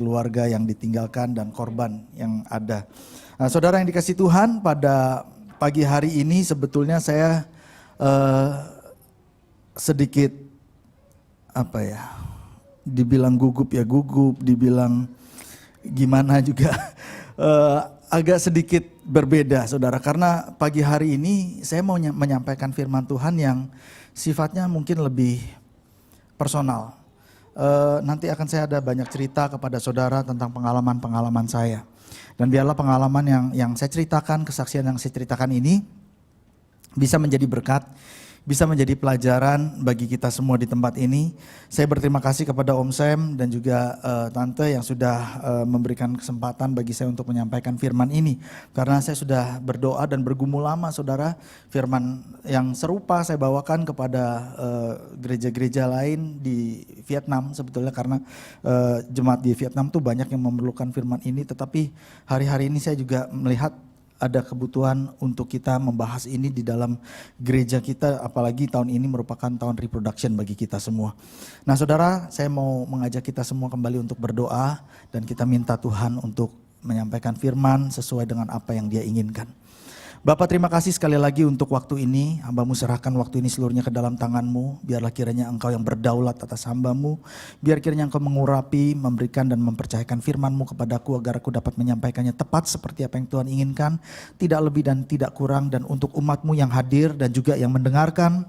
keluarga yang ditinggalkan dan korban yang ada. Nah, saudara yang dikasih Tuhan, pada pagi hari ini sebetulnya saya sedikit dibilang gugup ya gugup, dibilang gimana juga agak sedikit berbeda saudara, karena pagi hari ini saya mau menyampaikan firman Tuhan yang sifatnya mungkin lebih personal. Nanti akan saya ada banyak cerita kepada saudara tentang pengalaman-pengalaman saya. Dan biarlah pengalaman yang saya ceritakan, kesaksian yang saya ceritakan ini bisa menjadi berkat, bisa menjadi pelajaran bagi kita semua di tempat ini. Saya berterima kasih kepada Om Sam dan juga Tante yang sudah memberikan kesempatan bagi saya untuk menyampaikan firman ini. Karena saya sudah berdoa dan bergumul lama saudara, firman yang serupa saya bawakan kepada gereja-gereja lain di Vietnam sebetulnya, karena jemaat di Vietnam tuh banyak yang memerlukan firman ini. Tetapi hari-hari ini saya juga melihat ada kebutuhan untuk kita membahas ini di dalam gereja kita, apalagi tahun ini merupakan tahun reproduction bagi kita semua. Nah saudara, saya mau mengajak kita semua kembali untuk berdoa dan kita minta Tuhan untuk menyampaikan firman sesuai dengan apa yang Dia inginkan. Bapak, terima kasih sekali lagi untuk waktu ini. Hamba-Mu serahkan waktu ini seluruhnya ke dalam tangan-Mu. Biarlah kiranya Engkau yang berdaulat atas hamba-Mu. Biar kiranya Engkau mengurapi, memberikan dan mempercayakan firman-Mu kepadaku agar aku dapat menyampaikannya tepat seperti apa yang Tuhan inginkan. Tidak lebih dan tidak kurang. Dan untuk umat-Mu yang hadir dan juga yang mendengarkan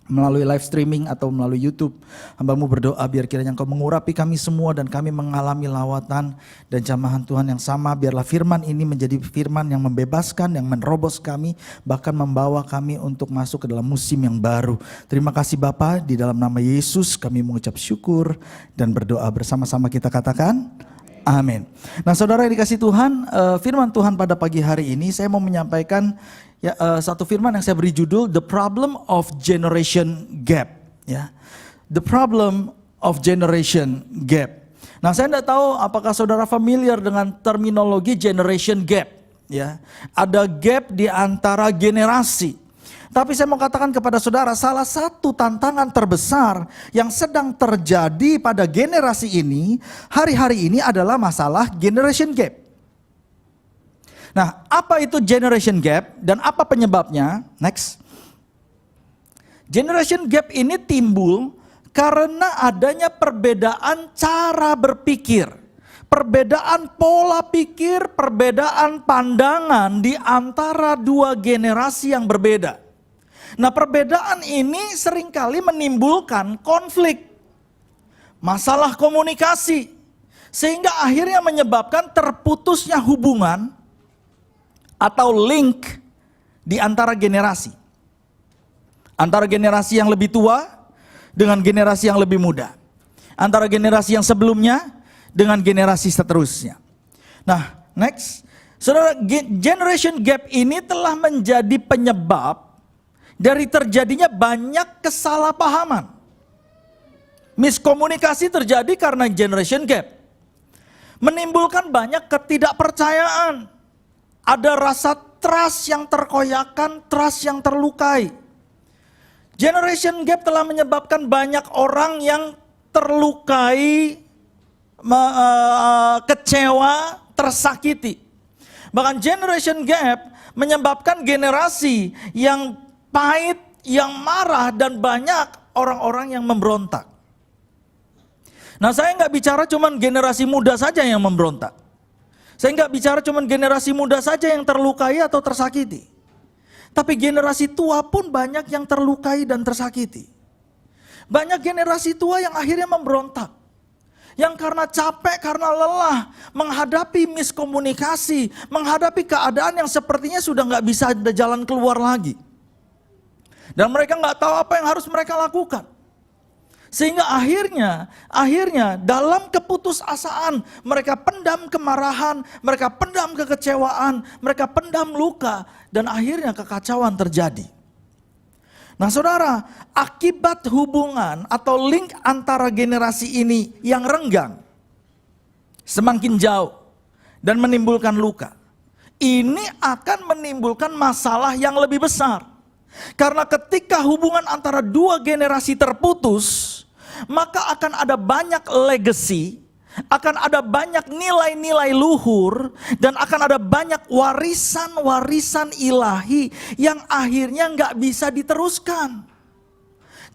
melalui live streaming atau melalui YouTube, hamba-Mu berdoa biar kiranya Engkau mengurapi kami semua dan kami mengalami lawatan dan jamahan Tuhan yang sama. Biarlah firman ini menjadi firman yang membebaskan, yang menerobos kami, bahkan membawa kami untuk masuk ke dalam musim yang baru. Terima kasih Bapa, di dalam nama Yesus kami mengucap syukur dan berdoa bersama-sama, kita katakan amin. Nah saudara yang dikasih Tuhan, firman Tuhan pada pagi hari ini saya mau menyampaikan satu firman yang saya beri judul The Problem of Generation Gap. Ya, The Problem of Generation Gap. Nah saya tidak tahu apakah saudara familiar dengan terminologi generation gap. Ya, ada gap di antara generasi. Tapi saya mau katakan kepada saudara, salah satu tantangan terbesar yang sedang terjadi pada generasi ini, hari-hari ini adalah masalah generation gap. Nah, apa itu generation gap dan apa penyebabnya? Next. Generation gap ini timbul karena adanya perbedaan cara berpikir. Perbedaan pola pikir, perbedaan pandangan di antara dua generasi yang berbeda. Nah, perbedaan ini seringkali menimbulkan konflik, masalah komunikasi, sehingga akhirnya menyebabkan terputusnya hubungan atau link di antara generasi. Antara generasi yang lebih tua dengan generasi yang lebih muda. Antara generasi yang sebelumnya dengan generasi seterusnya. Nah, next. Saudara, generation gap ini telah menjadi penyebab dari terjadinya banyak kesalahpahaman. Miskomunikasi terjadi karena generation gap. Menimbulkan banyak ketidakpercayaan. Ada rasa trust yang terkoyakkan, trust yang terlukai. Generation gap telah menyebabkan banyak orang yang terlukai, kecewa, tersakiti. Bahkan generation gap menyebabkan generasi yang pahit, yang marah, dan banyak orang-orang yang memberontak. Nah, saya nggak bicara cuman generasi muda saja yang memberontak. Saya nggak bicara cuma generasi muda saja yang terlukai atau tersakiti. Tapi generasi tua pun banyak yang terlukai dan tersakiti. Banyak generasi tua yang akhirnya memberontak. Yang karena capek, karena lelah menghadapi miskomunikasi, menghadapi keadaan yang sepertinya sudah nggak bisa ada jalan keluar lagi. Dan mereka nggak tahu apa yang harus mereka lakukan. Sehingga akhirnya dalam keputusasaan mereka pendam kemarahan, mereka pendam kekecewaan, mereka pendam luka, dan akhirnya kekacauan terjadi. Nah saudara, akibat hubungan atau link antara generasi ini yang renggang, semakin jauh dan menimbulkan luka, ini akan menimbulkan masalah yang lebih besar. Karena ketika hubungan antara dua generasi terputus, maka akan ada banyak legacy, akan ada banyak nilai-nilai luhur, dan akan ada banyak warisan-warisan ilahi yang akhirnya nggak bisa diteruskan.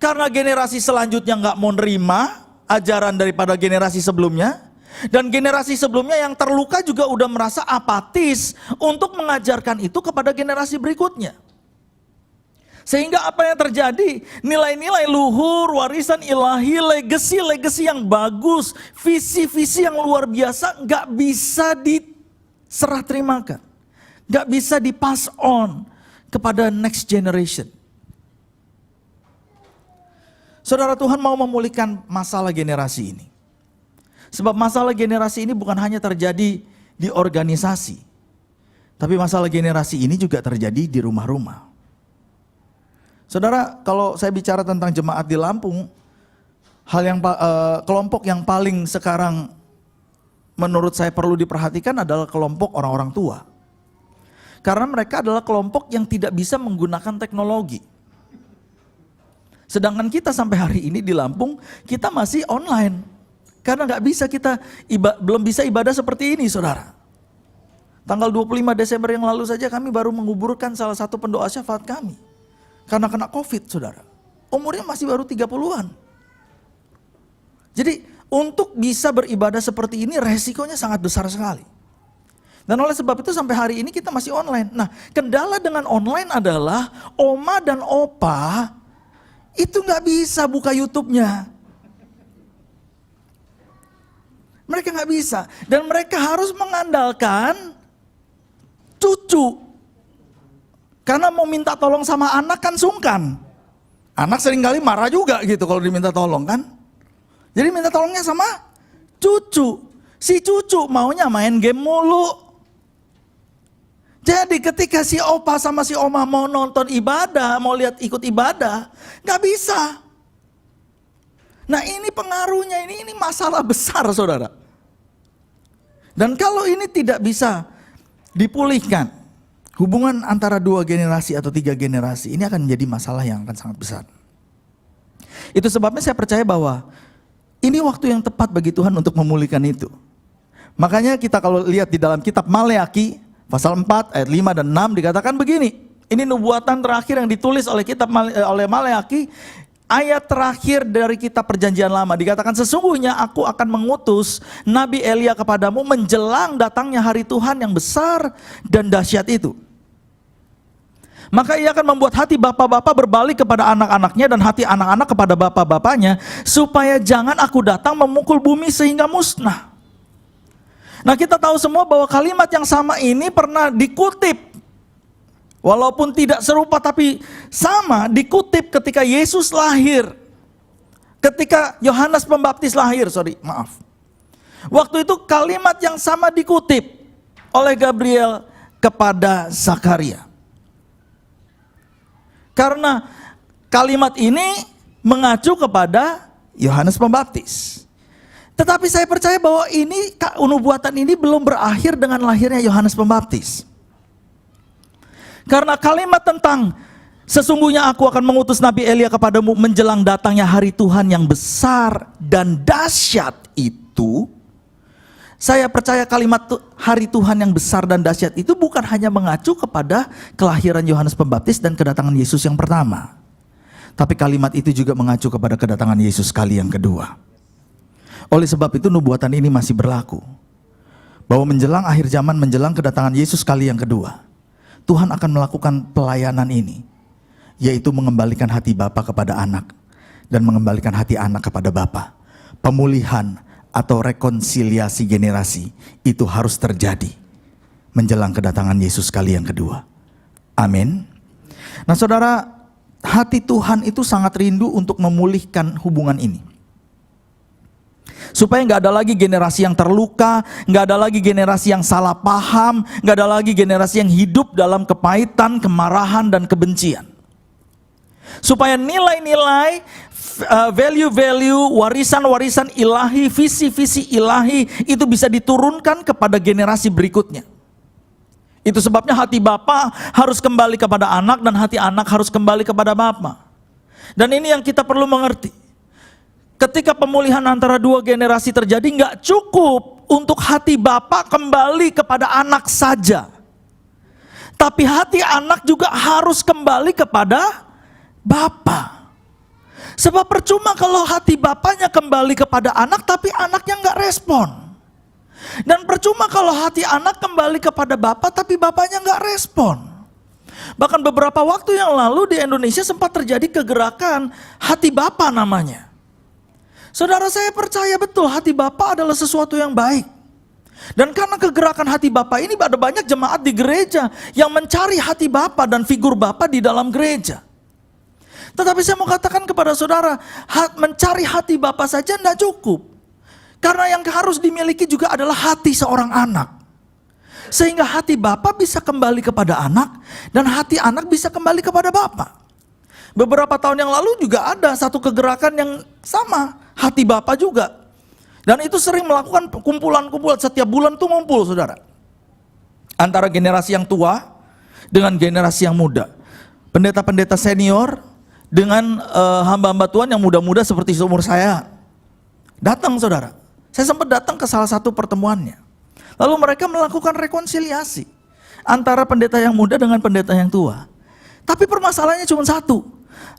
Karena generasi selanjutnya nggak mau nerima ajaran daripada generasi sebelumnya, dan generasi sebelumnya yang terluka juga udah merasa apatis untuk mengajarkan itu kepada generasi berikutnya. Sehingga apa yang terjadi? Nilai-nilai luhur, warisan ilahi, legacy yang bagus, visi-visi yang luar biasa nggak bisa diserah terimakan, nggak bisa dipass on kepada next generation. Saudara, Tuhan mau memulihkan masalah generasi ini. Sebab masalah generasi ini bukan hanya terjadi di organisasi, tapi masalah generasi ini juga terjadi di rumah-rumah. Saudara, kalau saya bicara tentang jemaat di Lampung, kelompok yang paling sekarang menurut saya perlu diperhatikan adalah kelompok orang-orang tua. Karena mereka adalah kelompok yang tidak bisa menggunakan teknologi. Sedangkan kita sampai hari ini di Lampung, kita masih online. Karena belum bisa ibadah seperti ini, saudara. Tanggal 25 Desember yang lalu saja kami baru menguburkan salah satu pendoa syafaat kami. Karena kena COVID, saudara. Umurnya masih baru 30-an. Jadi untuk bisa beribadah seperti ini resikonya sangat besar sekali. Dan oleh sebab itu sampai hari ini kita masih online. Nah, kendala dengan online adalah oma dan opa itu nggak bisa buka YouTube-nya. Mereka nggak bisa. Dan mereka harus mengandalkan cucu. Karena mau minta tolong sama anak kan sungkan. Anak seringkali marah juga gitu kalau diminta tolong kan. Jadi minta tolongnya sama cucu. Si cucu maunya main game mulu. Jadi ketika si opa sama si oma mau nonton ibadah, mau lihat ikut ibadah, gak bisa. Nah ini pengaruhnya, ini masalah besar, saudara. Dan kalau ini tidak bisa dipulihkan, hubungan antara 2 generasi atau 3 generasi ini akan menjadi masalah yang akan sangat besar. Itu sebabnya saya percaya bahwa ini waktu yang tepat bagi Tuhan untuk memulihkan itu. Makanya kita kalau lihat di dalam kitab Maleaki pasal 4 ayat 5 dan 6 dikatakan begini. Ini nubuatan terakhir yang ditulis oleh oleh Maleaki, ayat terakhir dari kitab Perjanjian Lama. Dikatakan sesungguhnya aku akan mengutus Nabi Elia kepadamu menjelang datangnya hari Tuhan yang besar dan dahsyat itu. Maka ia akan membuat hati bapak-bapak berbalik kepada anak-anaknya dan hati anak-anak kepada bapak-bapaknya, supaya jangan aku datang memukul bumi sehingga musnah. Nah kita tahu semua bahwa kalimat yang sama ini pernah dikutip, walaupun tidak serupa tapi sama, dikutip ketika Yesus lahir. Ketika Yohanes Pembaptis lahir, waktu itu kalimat yang sama dikutip oleh Gabriel kepada Zakaria. Karena kalimat ini mengacu kepada Yohanes Pembaptis. Tetapi saya percaya bahwa ini nubuatan ini belum berakhir dengan lahirnya Yohanes Pembaptis. Karena kalimat tentang sesungguhnya aku akan mengutus Nabi Elia kepadamu menjelang datangnya hari Tuhan yang besar dan dahsyat itu, saya percaya kalimat hari Tuhan yang besar dan dahsyat itu bukan hanya mengacu kepada kelahiran Yohanes Pembaptis dan kedatangan Yesus yang pertama. Tapi kalimat itu juga mengacu kepada kedatangan Yesus kali yang kedua. Oleh sebab itu nubuatan ini masih berlaku. Bahwa menjelang akhir zaman, menjelang kedatangan Yesus kali yang kedua, Tuhan akan melakukan pelayanan ini, yaitu mengembalikan hati bapa kepada anak dan mengembalikan hati anak kepada bapa. Pemulihan atau rekonsiliasi generasi itu harus terjadi menjelang kedatangan Yesus kali yang kedua. Amin. Nah saudara, hati Tuhan itu sangat rindu untuk memulihkan hubungan ini. Supaya gak ada lagi generasi yang terluka, gak ada lagi generasi yang salah paham, gak ada lagi generasi yang hidup dalam kepahitan, kemarahan, dan kebencian. Supaya nilai-nilai, value-value, warisan-warisan ilahi, visi-visi ilahi itu bisa diturunkan kepada generasi berikutnya. Itu sebabnya hati bapa harus kembali kepada anak dan hati anak harus kembali kepada bapa. Dan ini yang kita perlu mengerti. ketika pemulihan antara dua generasi terjadi, nggak cukup untuk hati Bapa kembali kepada anak saja. Tapi hati anak juga harus kembali kepada Bapa. Sebab percuma kalau hati bapaknya kembali kepada anak tapi anaknya nggak respon. Dan percuma kalau hati anak kembali kepada bapak tapi bapaknya nggak respon. Bahkan beberapa waktu yang lalu di Indonesia sempat terjadi kegerakan hati bapa namanya. Saudara, saya percaya betul hati bapa adalah sesuatu yang baik. Dan karena kegerakan hati bapa ini ada banyak jemaat di gereja yang mencari hati bapa dan figur bapa di dalam gereja. Tetapi saya mau katakan kepada saudara, mencari hati bapa saja tidak cukup. Karena yang harus dimiliki juga adalah hati seorang anak. Sehingga hati bapa bisa kembali kepada anak dan hati anak bisa kembali kepada bapa. Beberapa tahun yang lalu juga ada satu kegerakan yang sama, hati bapa juga. Dan itu sering melakukan kumpulan-kumpulan, setiap bulan tuh ngumpul saudara. Antara generasi yang tua dengan generasi yang muda. Pendeta-pendeta senior dengan hamba-hamba Tuhan yang muda-muda seperti seumur saya. Datang saudara. Saya sempat datang ke salah satu pertemuannya. Lalu mereka melakukan rekonsiliasi antara pendeta yang muda dengan pendeta yang tua. Tapi permasalahannya cuma satu.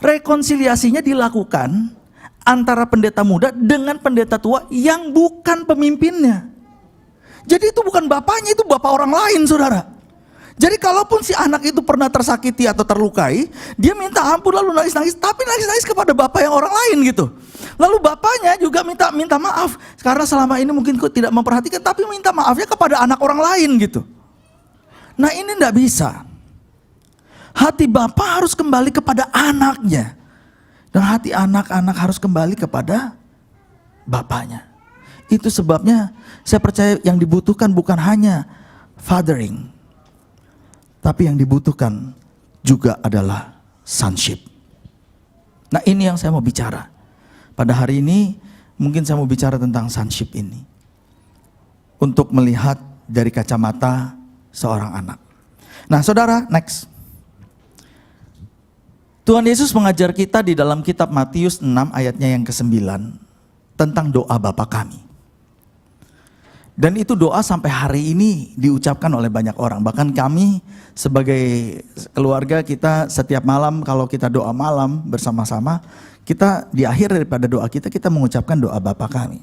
Rekonsiliasinya dilakukan antara pendeta muda dengan pendeta tua yang bukan pemimpinnya. Jadi itu bukan bapaknya, itu bapak orang lain saudara. Jadi kalaupun si anak itu pernah tersakiti atau terlukai, dia minta ampun lalu nangis-nangis, tapi nangis-nangis kepada bapak yang orang lain gitu. Lalu bapaknya juga minta maaf, karena selama ini mungkin tidak memperhatikan, tapi minta maafnya kepada anak orang lain gitu. Nah ini tidak bisa. Hati bapak harus kembali kepada anaknya. Dan hati anak-anak harus kembali kepada bapaknya. Itu sebabnya saya percaya yang dibutuhkan bukan hanya fathering, tapi yang dibutuhkan juga adalah sonship. Nah ini yang saya mau bicara. Pada hari ini mungkin saya mau bicara tentang sonship ini. Untuk melihat dari kacamata seorang anak. Nah saudara, next. Tuhan Yesus mengajar kita di dalam kitab Matius 6 ayatnya yang ke-9. Tentang doa Bapa kami. Dan itu doa sampai hari ini diucapkan oleh banyak orang. Bahkan kami sebagai keluarga kita setiap malam kalau kita doa malam bersama-sama, kita di akhir daripada doa kita mengucapkan doa Bapa kami.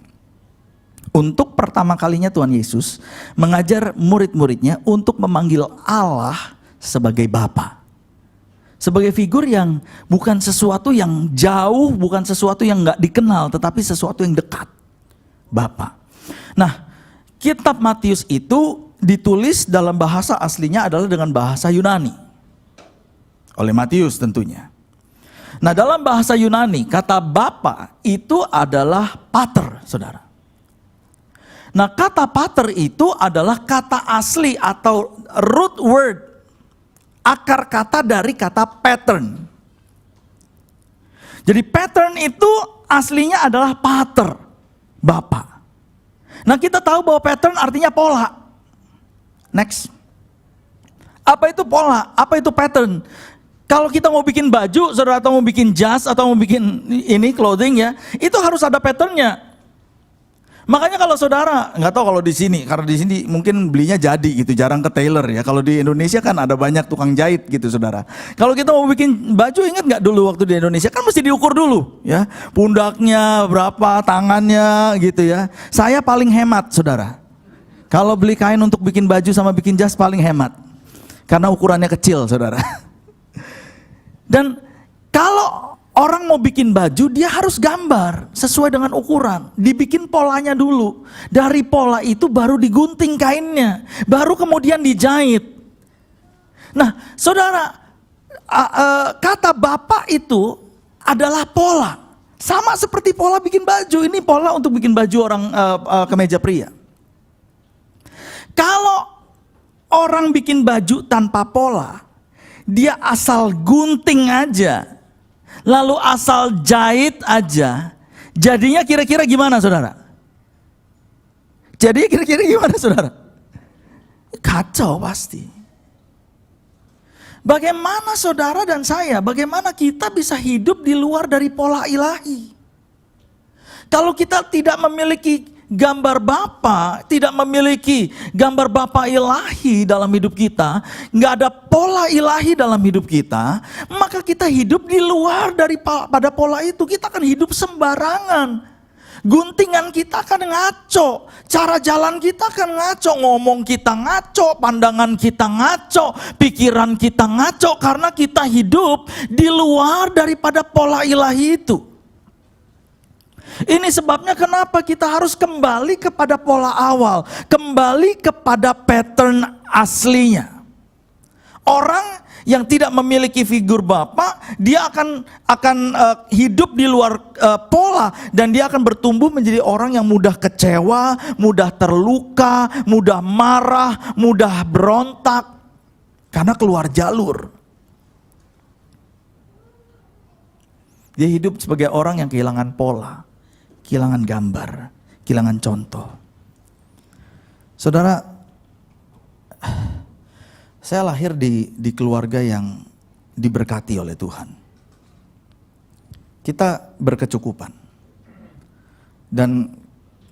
Untuk pertama kalinya Tuhan Yesus mengajar murid-muridnya untuk memanggil Allah sebagai Bapa. Sebagai figur yang bukan sesuatu yang jauh, bukan sesuatu yang gak dikenal, tetapi sesuatu yang dekat. Bapa. Nah, kitab Matius itu ditulis dalam bahasa aslinya adalah dengan bahasa Yunani. Oleh Matius tentunya. Nah dalam bahasa Yunani kata Bapa itu adalah pater saudara. Nah kata pater itu adalah kata asli atau root word. Akar kata dari kata pattern. Jadi pattern itu aslinya adalah pater, Bapa. Nah kita tahu bahwa pattern artinya pola. Next. Apa itu pola? Apa itu pattern? Kalau kita mau bikin baju, saudara, atau mau bikin jas, atau mau bikin ini clothing ya, itu harus ada patternnya. Makanya kalau saudara, nggak tahu kalau di sini, karena di sini mungkin belinya jadi gitu, jarang ke tailor ya. Kalau di Indonesia kan ada banyak tukang jahit gitu saudara. Kalau kita mau bikin baju, ingat nggak dulu waktu di Indonesia kan mesti diukur dulu ya, pundaknya berapa, tangannya gitu ya. Saya paling hemat saudara. Kalau beli kain untuk bikin baju sama bikin jas paling hemat, karena ukurannya kecil saudara. Dan kalau orang mau bikin baju, dia harus gambar sesuai dengan ukuran. Dibikin polanya dulu. Dari pola itu baru digunting kainnya. Baru kemudian dijahit. Nah saudara, kata Bapa itu adalah pola. Sama seperti pola bikin baju. Ini pola untuk bikin baju orang kemeja pria. Kalau orang bikin baju tanpa pola, dia asal gunting aja, lalu asal jahit aja, jadinya kira-kira gimana saudara? Jadi kira-kira gimana saudara? Kacau pasti. Bagaimana saudara dan saya, bagaimana kita bisa hidup di luar dari pola ilahi? Kalau kita tidak memiliki gambar Bapa, tidak memiliki gambar Bapa ilahi dalam hidup kita, nggak ada pola ilahi dalam hidup kita, maka kita hidup di luar daripada pola itu. Kita akan hidup sembarangan. Guntingan kita akan ngaco, cara jalan kita akan ngaco, ngomong kita ngaco, pandangan kita ngaco, pikiran kita ngaco, karena kita hidup di luar daripada pola ilahi itu. Ini sebabnya kenapa kita harus kembali kepada pola awal, kembali kepada pattern aslinya. Orang yang tidak memiliki figur Bapa, dia akan hidup di luar pola, dan dia akan bertumbuh menjadi orang yang mudah kecewa, mudah terluka, mudah marah, mudah berontak karena keluar jalur. Dia hidup sebagai orang yang kehilangan pola, kehilangan gambar, kehilangan contoh. Saudara, saya lahir di keluarga yang diberkati oleh Tuhan. Kita berkecukupan. Dan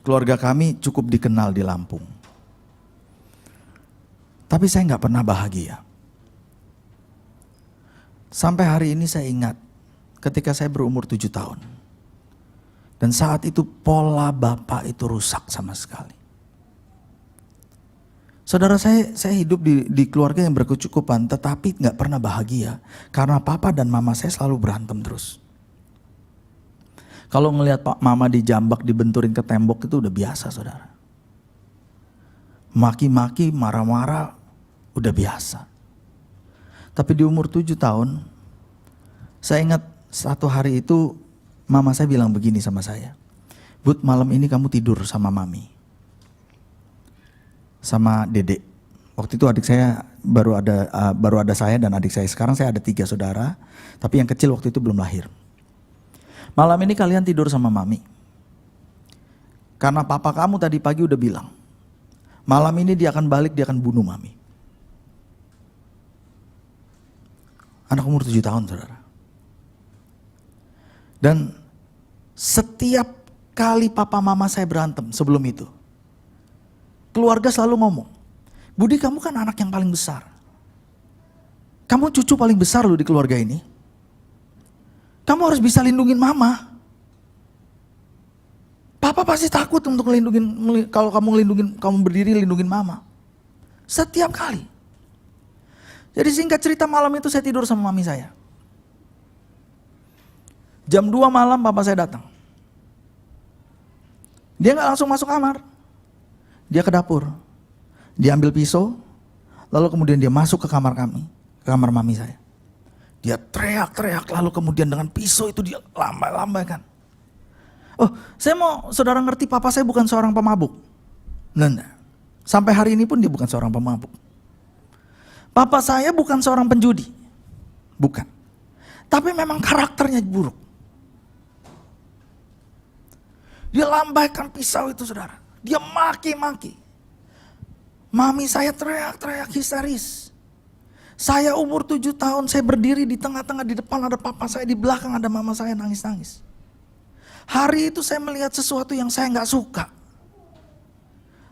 keluarga kami cukup dikenal di Lampung. Tapi saya nggak pernah bahagia. Sampai hari ini saya ingat ketika saya berumur 7 tahun. Dan saat itu pola Bapak itu rusak sama sekali. Saudara, saya hidup di keluarga yang berkecukupan, tetapi nggak pernah bahagia karena papa dan mama saya selalu berantem terus. Kalau ngelihat mama dijambak, dibenturin ke tembok itu udah biasa, saudara. Maki-maki, marah-marah udah biasa. Tapi di umur 7 tahun, saya ingat satu hari itu mama saya bilang begini sama saya, "Bud, malam ini kamu tidur sama mami, sama dedek." Waktu itu adik saya baru ada saya dan adik saya. Sekarang saya ada 3 saudara, tapi yang kecil waktu itu belum lahir. "Malam ini kalian tidur sama mami. Karena papa kamu tadi pagi udah bilang, malam ini dia akan balik, dia akan bunuh mami." Anak umur 7 tahun, saudara. Dan setiap kali papa mama saya berantem sebelum itu, keluarga selalu ngomong, "Budi, kamu kan anak yang paling besar. Kamu cucu paling besar loh di keluarga ini. Kamu harus bisa lindungin mama. Papa pasti takut untuk ngelindungin, kalau kamu berdiri lindungin mama." Setiap kali. Jadi singkat cerita, malam itu saya tidur sama mami saya. Jam 2 malam papa saya datang. Dia gak langsung masuk kamar. Dia ke dapur. Dia ambil pisau. Lalu kemudian dia masuk ke kamar kami. Ke kamar mami saya. Dia teriak-teriak. Lalu kemudian dengan pisau itu dia lambai-lambaikan. "Oh, saya mau saudara ngerti, papa saya bukan seorang pemabuk." Nah. Sampai hari ini pun dia bukan seorang pemabuk. Papa saya bukan seorang penjudi. Bukan. Tapi memang karakternya buruk. Dia lambaikan pisau itu, saudara. Dia maki-maki. Mami saya teriak-teriak histeris. Saya umur 7 tahun, saya berdiri di tengah-tengah, di depan ada papa saya, di belakang ada mama saya nangis-nangis. Hari itu saya melihat sesuatu yang saya gak suka.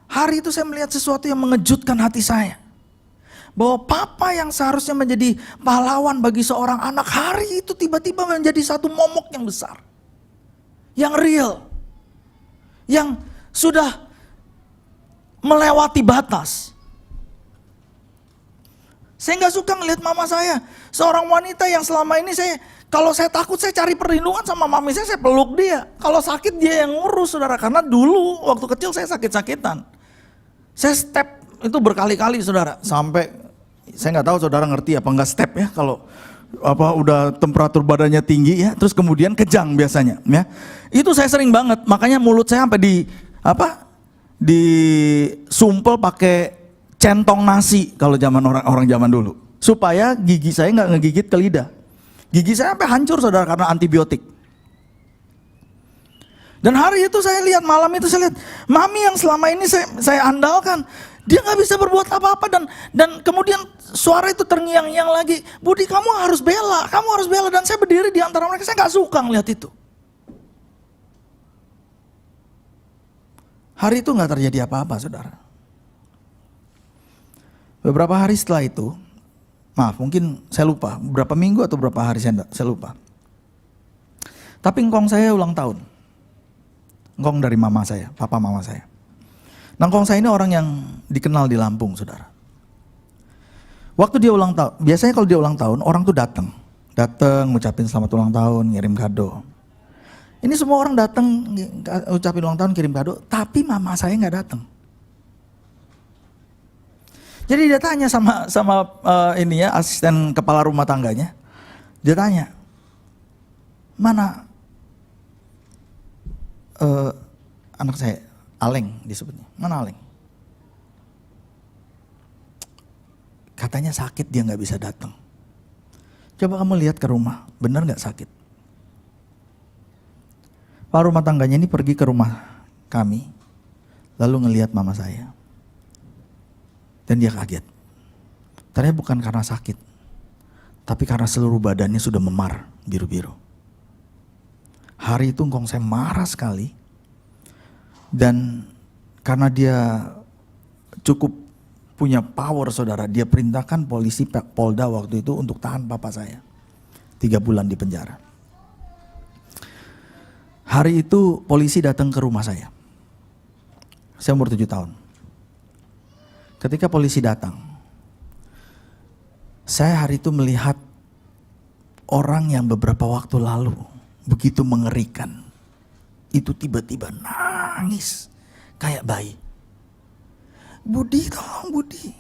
Hari itu saya melihat sesuatu yang mengejutkan hati saya. Bahwa papa yang seharusnya menjadi pahlawan bagi seorang anak, hari itu tiba-tiba menjadi satu momok yang besar. Yang real. Yang sudah melewati batas. Saya gak suka ngelihat mama saya. Seorang wanita yang selama ini kalau saya takut, saya cari perlindungan sama mami saya peluk dia. Kalau sakit dia yang ngurus, saudara. Karena dulu waktu kecil saya sakit-sakitan. Saya step itu berkali-kali, saudara. Sampai saya gak tahu saudara ngerti apa enggak step ya. Kalau udah temperatur badannya tinggi ya, terus kemudian kejang biasanya ya. Itu saya sering banget, makanya mulut saya sampai disumpel pakai centong nasi kalau zaman orang zaman dulu, supaya gigi saya nggak ngegigit ke lidah. Gigi saya sampai hancur, saudara, karena antibiotik. Dan hari itu saya lihat, malam itu saya lihat mami yang selama ini saya andalkan, dia nggak bisa berbuat apa-apa, dan kemudian suara itu terngiang-ngiang lagi, "Budi, kamu harus bela." Dan saya berdiri di antara mereka, saya nggak suka ngeliat itu. Hari itu nggak terjadi apa-apa, saudara. Beberapa hari setelah itu, maaf mungkin saya lupa, berapa minggu atau berapa hari saya lupa. Tapi engkong saya ulang tahun. Engkong dari mama saya, papa mama saya. Nah, engkong saya ini orang yang dikenal di Lampung, saudara. Waktu dia ulang tahun, biasanya kalau dia ulang tahun, orang tuh datang ngucapin selamat ulang tahun, ngirim kado. Ini semua orang datang ucapin ulang tahun, kirim kado, tapi mama saya nggak datang. Jadi dia tanya sama asisten kepala rumah tangganya. Dia tanya, mana anak saya, Aleng disebutnya, mana Aleng? Katanya sakit, dia nggak bisa datang. Coba kamu lihat ke rumah, benar nggak sakit? Pak rumah tangganya ini pergi ke rumah kami, lalu ngelihat mama saya. Dan dia kaget. Ternyata bukan karena sakit, tapi karena seluruh badannya sudah memar, biru-biru. Hari itu engkong saya marah sekali. Dan karena dia cukup punya power, saudara, dia perintahkan polisi Polda waktu itu untuk tahan papa saya. 3 bulan di penjara. Hari itu polisi datang ke rumah saya. Saya umur 7 tahun. Ketika polisi datang, saya hari itu melihat orang yang beberapa waktu lalu begitu mengerikan. Itu tiba-tiba nangis kayak bayi. Budi, tolong Budi.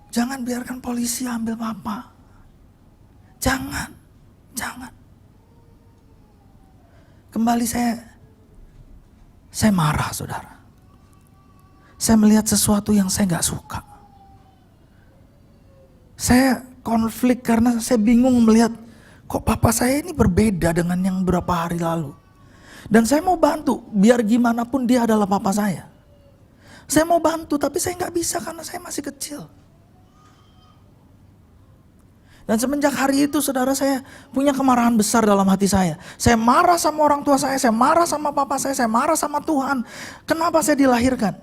Jangan biarkan polisi ambil papa. Jangan. Kembali saya marah, saudara. Saya melihat sesuatu yang saya gak suka. Saya konflik karena saya bingung melihat kok papa saya ini berbeda dengan yang beberapa hari lalu. Dan saya mau bantu, biar gimana pun dia adalah papa saya. Saya mau bantu tapi saya gak bisa karena saya masih kecil. Dan semenjak hari itu, saudara, saya punya kemarahan besar dalam hati saya. Saya marah sama orang tua saya marah sama papa saya marah sama Tuhan. Kenapa saya dilahirkan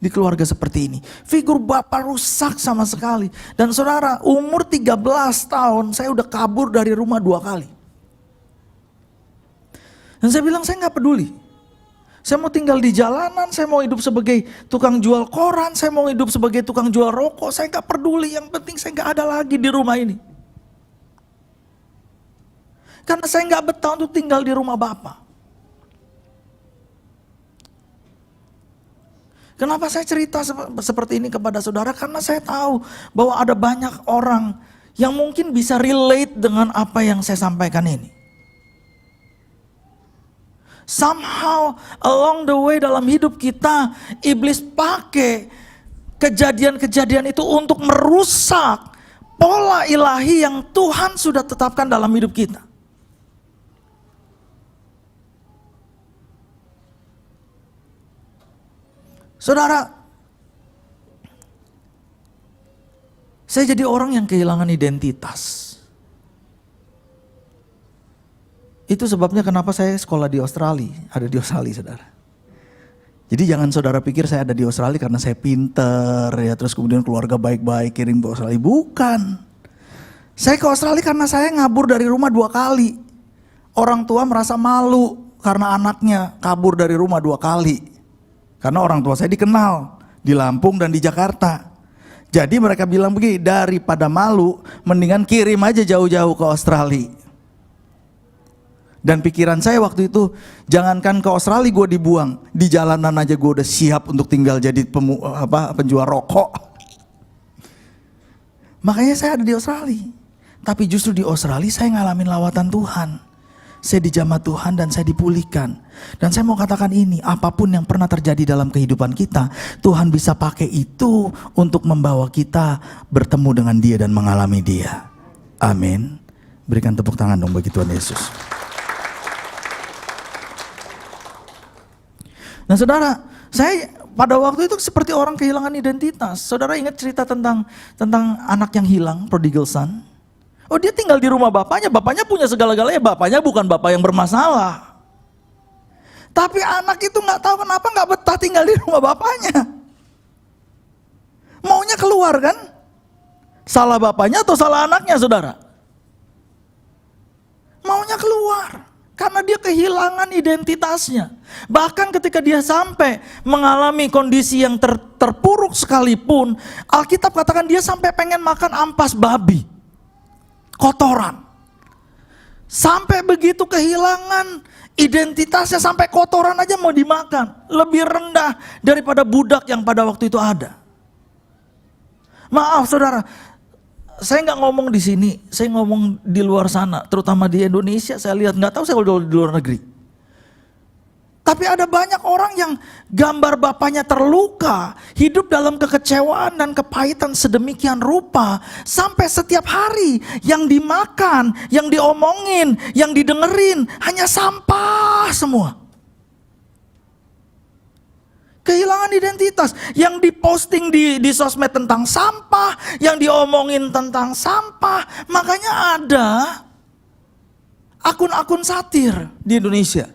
di keluarga seperti ini? Figur bapak rusak sama sekali. Dan saudara, umur 13 tahun saya udah kabur dari rumah 2 kali. Dan saya bilang saya gak peduli. Saya mau tinggal di jalanan, saya mau hidup sebagai tukang jual koran, saya mau hidup sebagai tukang jual rokok, saya gak peduli. Yang penting saya gak ada lagi di rumah ini. Karena saya gak betah untuk tinggal di rumah Bapak. Kenapa saya cerita seperti ini kepada saudara? Karena saya tahu bahwa ada banyak orang yang mungkin bisa relate dengan apa yang saya sampaikan ini. Somehow along the way dalam hidup kita, iblis pakai kejadian-kejadian itu untuk merusak pola ilahi yang Tuhan sudah tetapkan dalam hidup kita. Saudara, saya jadi orang yang kehilangan identitas. Itu sebabnya kenapa saya sekolah di Australia, ada di Australia, saudara. Jadi jangan saudara pikir saya ada di Australia karena saya pinter ya, terus kemudian keluarga baik-baik kirim ke Australia. Bukan. Saya ke Australia karena saya ngabur dari rumah 2 kali. Orang tua merasa malu karena anaknya kabur dari rumah 2 kali. Karena orang tua saya dikenal di Lampung dan di Jakarta. Jadi mereka bilang begini, daripada malu mendingan kirim aja jauh-jauh ke Australia. Dan pikiran saya waktu itu, jangankan ke Australia gue dibuang, di jalanan aja gue udah siap untuk tinggal jadi penjual rokok. Makanya saya ada di Australia. Tapi justru di Australia saya ngalamin lawatan Tuhan. Saya dijamah Tuhan dan saya dipulihkan. Dan saya mau katakan ini, apapun yang pernah terjadi dalam kehidupan kita, Tuhan bisa pakai itu untuk membawa kita bertemu dengan Dia dan mengalami Dia. Amin. Berikan tepuk tangan dong bagi Tuhan Yesus. Nah saudara, saya pada waktu itu seperti orang kehilangan identitas. Saudara ingat cerita tentang anak yang hilang, prodigal son? Oh, dia tinggal di rumah bapaknya punya segala-galanya, bapaknya bukan bapak yang bermasalah. Tapi anak itu nggak tahu kenapa nggak betah tinggal di rumah bapaknya. Maunya keluar kan? Salah bapaknya atau salah anaknya, saudara? Maunya keluar. Karena dia kehilangan identitasnya. Bahkan ketika dia sampai mengalami kondisi yang terpuruk sekalipun, Alkitab katakan dia sampai pengen makan ampas babi. Kotoran. Sampai begitu kehilangan identitasnya, sampai kotoran aja mau dimakan. Lebih rendah daripada budak yang pada waktu itu ada. Maaf saudara, saya nggak ngomong di sini, saya ngomong di luar sana, terutama di Indonesia. Saya lihat, nggak tahu saya kalau di luar negeri. Tapi ada banyak orang yang gambar bapaknya terluka, hidup dalam kekecewaan dan kepahitan sedemikian rupa, sampai setiap hari yang dimakan, yang diomongin, yang didengerin hanya sampah semua. Kehilangan identitas, yang diposting di sosmed tentang sampah, yang diomongin tentang sampah. Makanya ada akun-akun satir di Indonesia.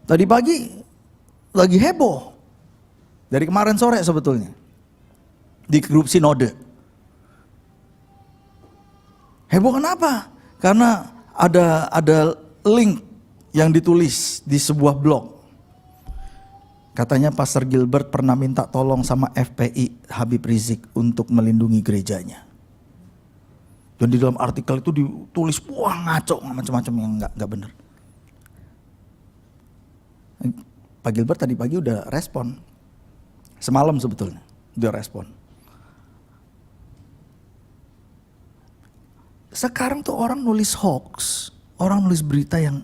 Tadi pagi lagi heboh, dari kemarin sore sebetulnya, di grup Sinode. Heboh kenapa? Karena ada link yang ditulis di sebuah blog. Katanya Pastor Gilbert pernah minta tolong sama FPI Habib Rizik untuk melindungi gerejanya. Dan di dalam artikel itu ditulis wah ngaco, macam-macam yang nggak benar. Pak Gilbert tadi pagi udah respon. Semalam sebetulnya udah respon. Sekarang tuh orang nulis hoax, orang nulis berita yang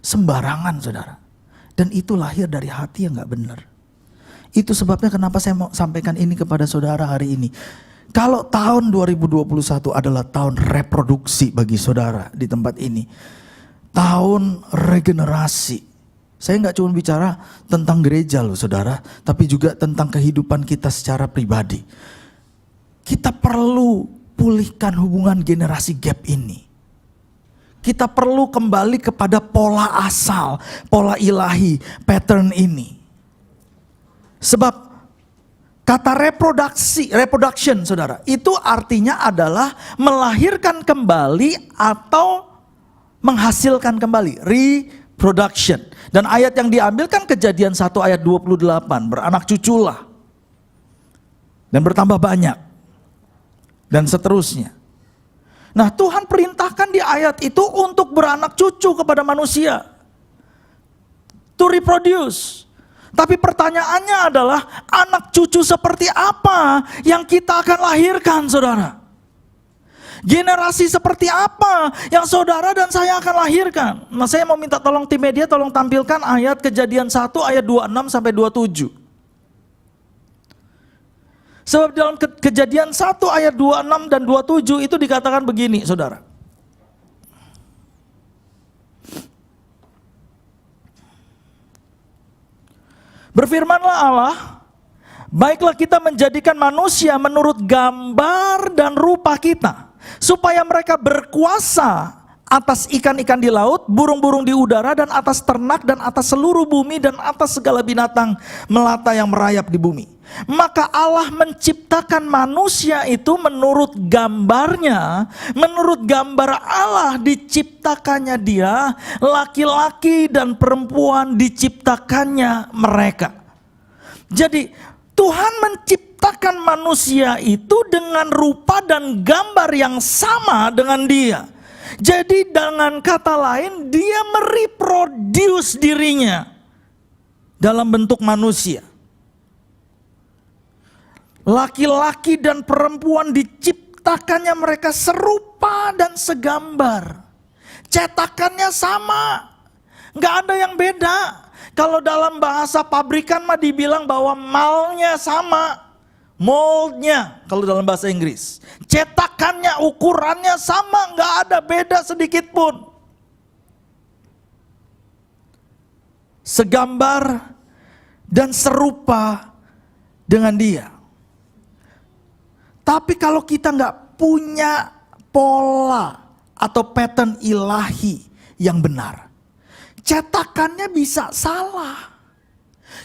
sembarangan saudara. Dan itu lahir dari hati yang gak benar. Itu sebabnya kenapa saya mau sampaikan ini kepada saudara hari ini. Kalau tahun 2021 adalah tahun reproduksi bagi saudara di tempat ini. Tahun regenerasi. Saya gak cuma bicara tentang gereja loh saudara. Tapi juga tentang kehidupan kita secara pribadi. Kita perlu pulihkan hubungan generasi gap ini. Kita perlu kembali kepada pola asal, pola ilahi, pattern ini. Sebab kata reproduction saudara, itu artinya adalah melahirkan kembali atau menghasilkan kembali, reproduction. Dan ayat yang diambilkan Kejadian 1 ayat 28, beranak cuculah. Dan bertambah banyak. Dan seterusnya. Nah Tuhan perintahkan di ayat itu untuk beranak cucu kepada manusia. To reproduce. Tapi pertanyaannya adalah anak cucu seperti apa yang kita akan lahirkan saudara? Generasi seperti apa yang saudara dan saya akan lahirkan? Nah saya mau minta tolong tim media tolong tampilkan ayat Kejadian 1 ayat 26 sampai 27. Sebab dalam Kejadian 1 ayat 26 dan 27 itu dikatakan begini saudara. Berfirmanlah Allah, baiklah kita menjadikan manusia menurut gambar dan rupa kita, supaya mereka berkuasa atas ikan-ikan di laut, burung-burung di udara, dan atas ternak, dan atas seluruh bumi, dan atas segala binatang melata yang merayap di bumi. Maka Allah menciptakan manusia itu menurut gambarnya, menurut gambar Allah diciptakannya dia, laki-laki dan perempuan diciptakannya mereka. Jadi Tuhan menciptakan manusia itu dengan rupa dan gambar yang sama dengan dia. Jadi dengan kata lain dia mereproduce dirinya dalam bentuk manusia. Laki-laki dan perempuan diciptakannya mereka serupa dan segambar. Cetakannya sama, nggak ada yang beda. Kalau dalam bahasa pabrikan mah dibilang bahwa malnya sama, moldnya kalau dalam bahasa Inggris. Cetakannya, ukurannya sama, nggak ada beda sedikit pun. Segambar dan serupa dengan dia. Tapi kalau kita nggak punya pola atau pattern ilahi yang benar. Cetakannya bisa salah.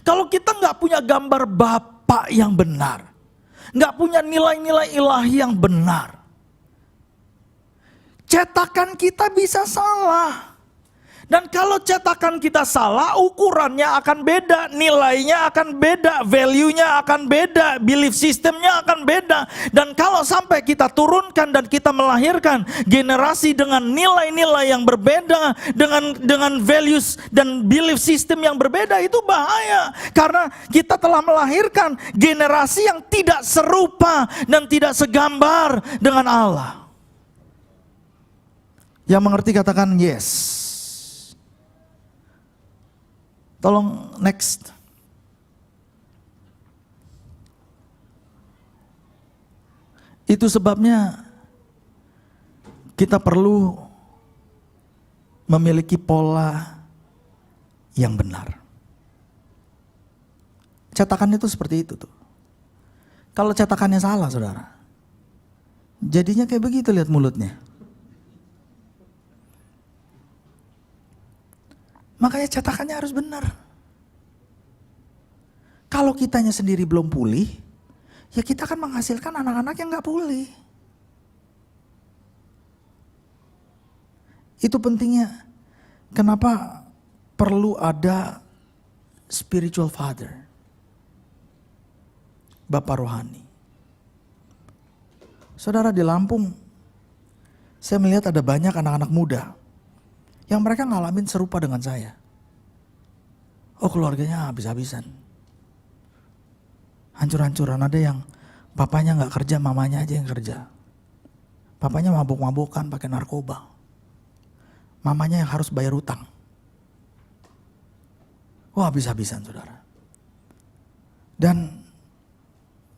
Kalau kita nggak punya gambar Bapa yang benar, nggak punya nilai-nilai ilahi yang benar, cetakan kita bisa salah. Dan kalau cetakan kita salah, ukurannya akan beda, nilainya akan beda, value-nya akan beda, belief system-nya akan beda. Dan kalau sampai kita turunkan dan kita melahirkan generasi dengan nilai-nilai yang berbeda, dengan values dan belief system yang berbeda, itu bahaya. Karena kita telah melahirkan generasi yang tidak serupa dan tidak segambar dengan Allah. Yang mengerti katakan yes. Tolong next. Itu sebabnya kita perlu memiliki pola yang benar. Cetakan itu seperti itu tuh. Kalau cetakannya salah, saudara, jadinya kayak begitu, lihat mulutnya. Makanya cetakannya harus benar. Kalau kitanya sendiri belum pulih, ya kita akan menghasilkan anak-anak yang gak pulih. Itu pentingnya. Kenapa perlu ada spiritual father, Bapak rohani. Saudara, di Lampung, saya melihat ada banyak anak-anak muda yang mereka ngalamin serupa dengan saya. Oh, keluarganya habis-habisan. Hancur-hancuran. Ada yang papanya gak kerja, mamanya aja yang kerja. Papanya mabuk-mabukan pakai narkoba. Mamanya yang harus bayar utang. Oh, habis-habisan, saudara. Dan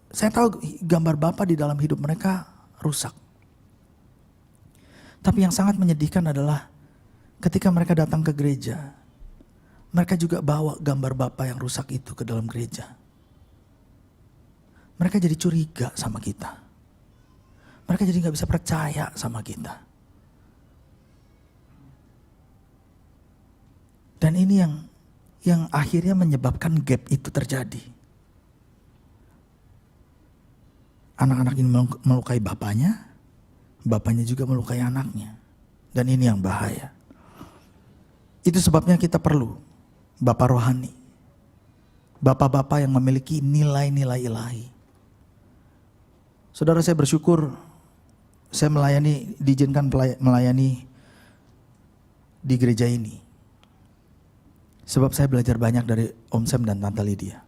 saya tahu gambar Bapa di dalam hidup mereka rusak. Tapi yang sangat menyedihkan adalah ketika mereka datang ke gereja, mereka juga bawa gambar Bapa yang rusak itu ke dalam gereja. Mereka jadi curiga sama kita. Mereka jadi gak bisa percaya sama kita. Dan ini yang akhirnya menyebabkan gap itu terjadi. Anak-anak ini melukai bapaknya, bapaknya juga melukai anaknya. Dan ini yang bahaya. Itu sebabnya kita perlu Bapak rohani. Bapak-bapak yang memiliki nilai-nilai ilahi. Saudara, saya bersyukur saya diizinkan melayani di gereja ini. Sebab saya belajar banyak dari Om Sam dan Tante Lydia.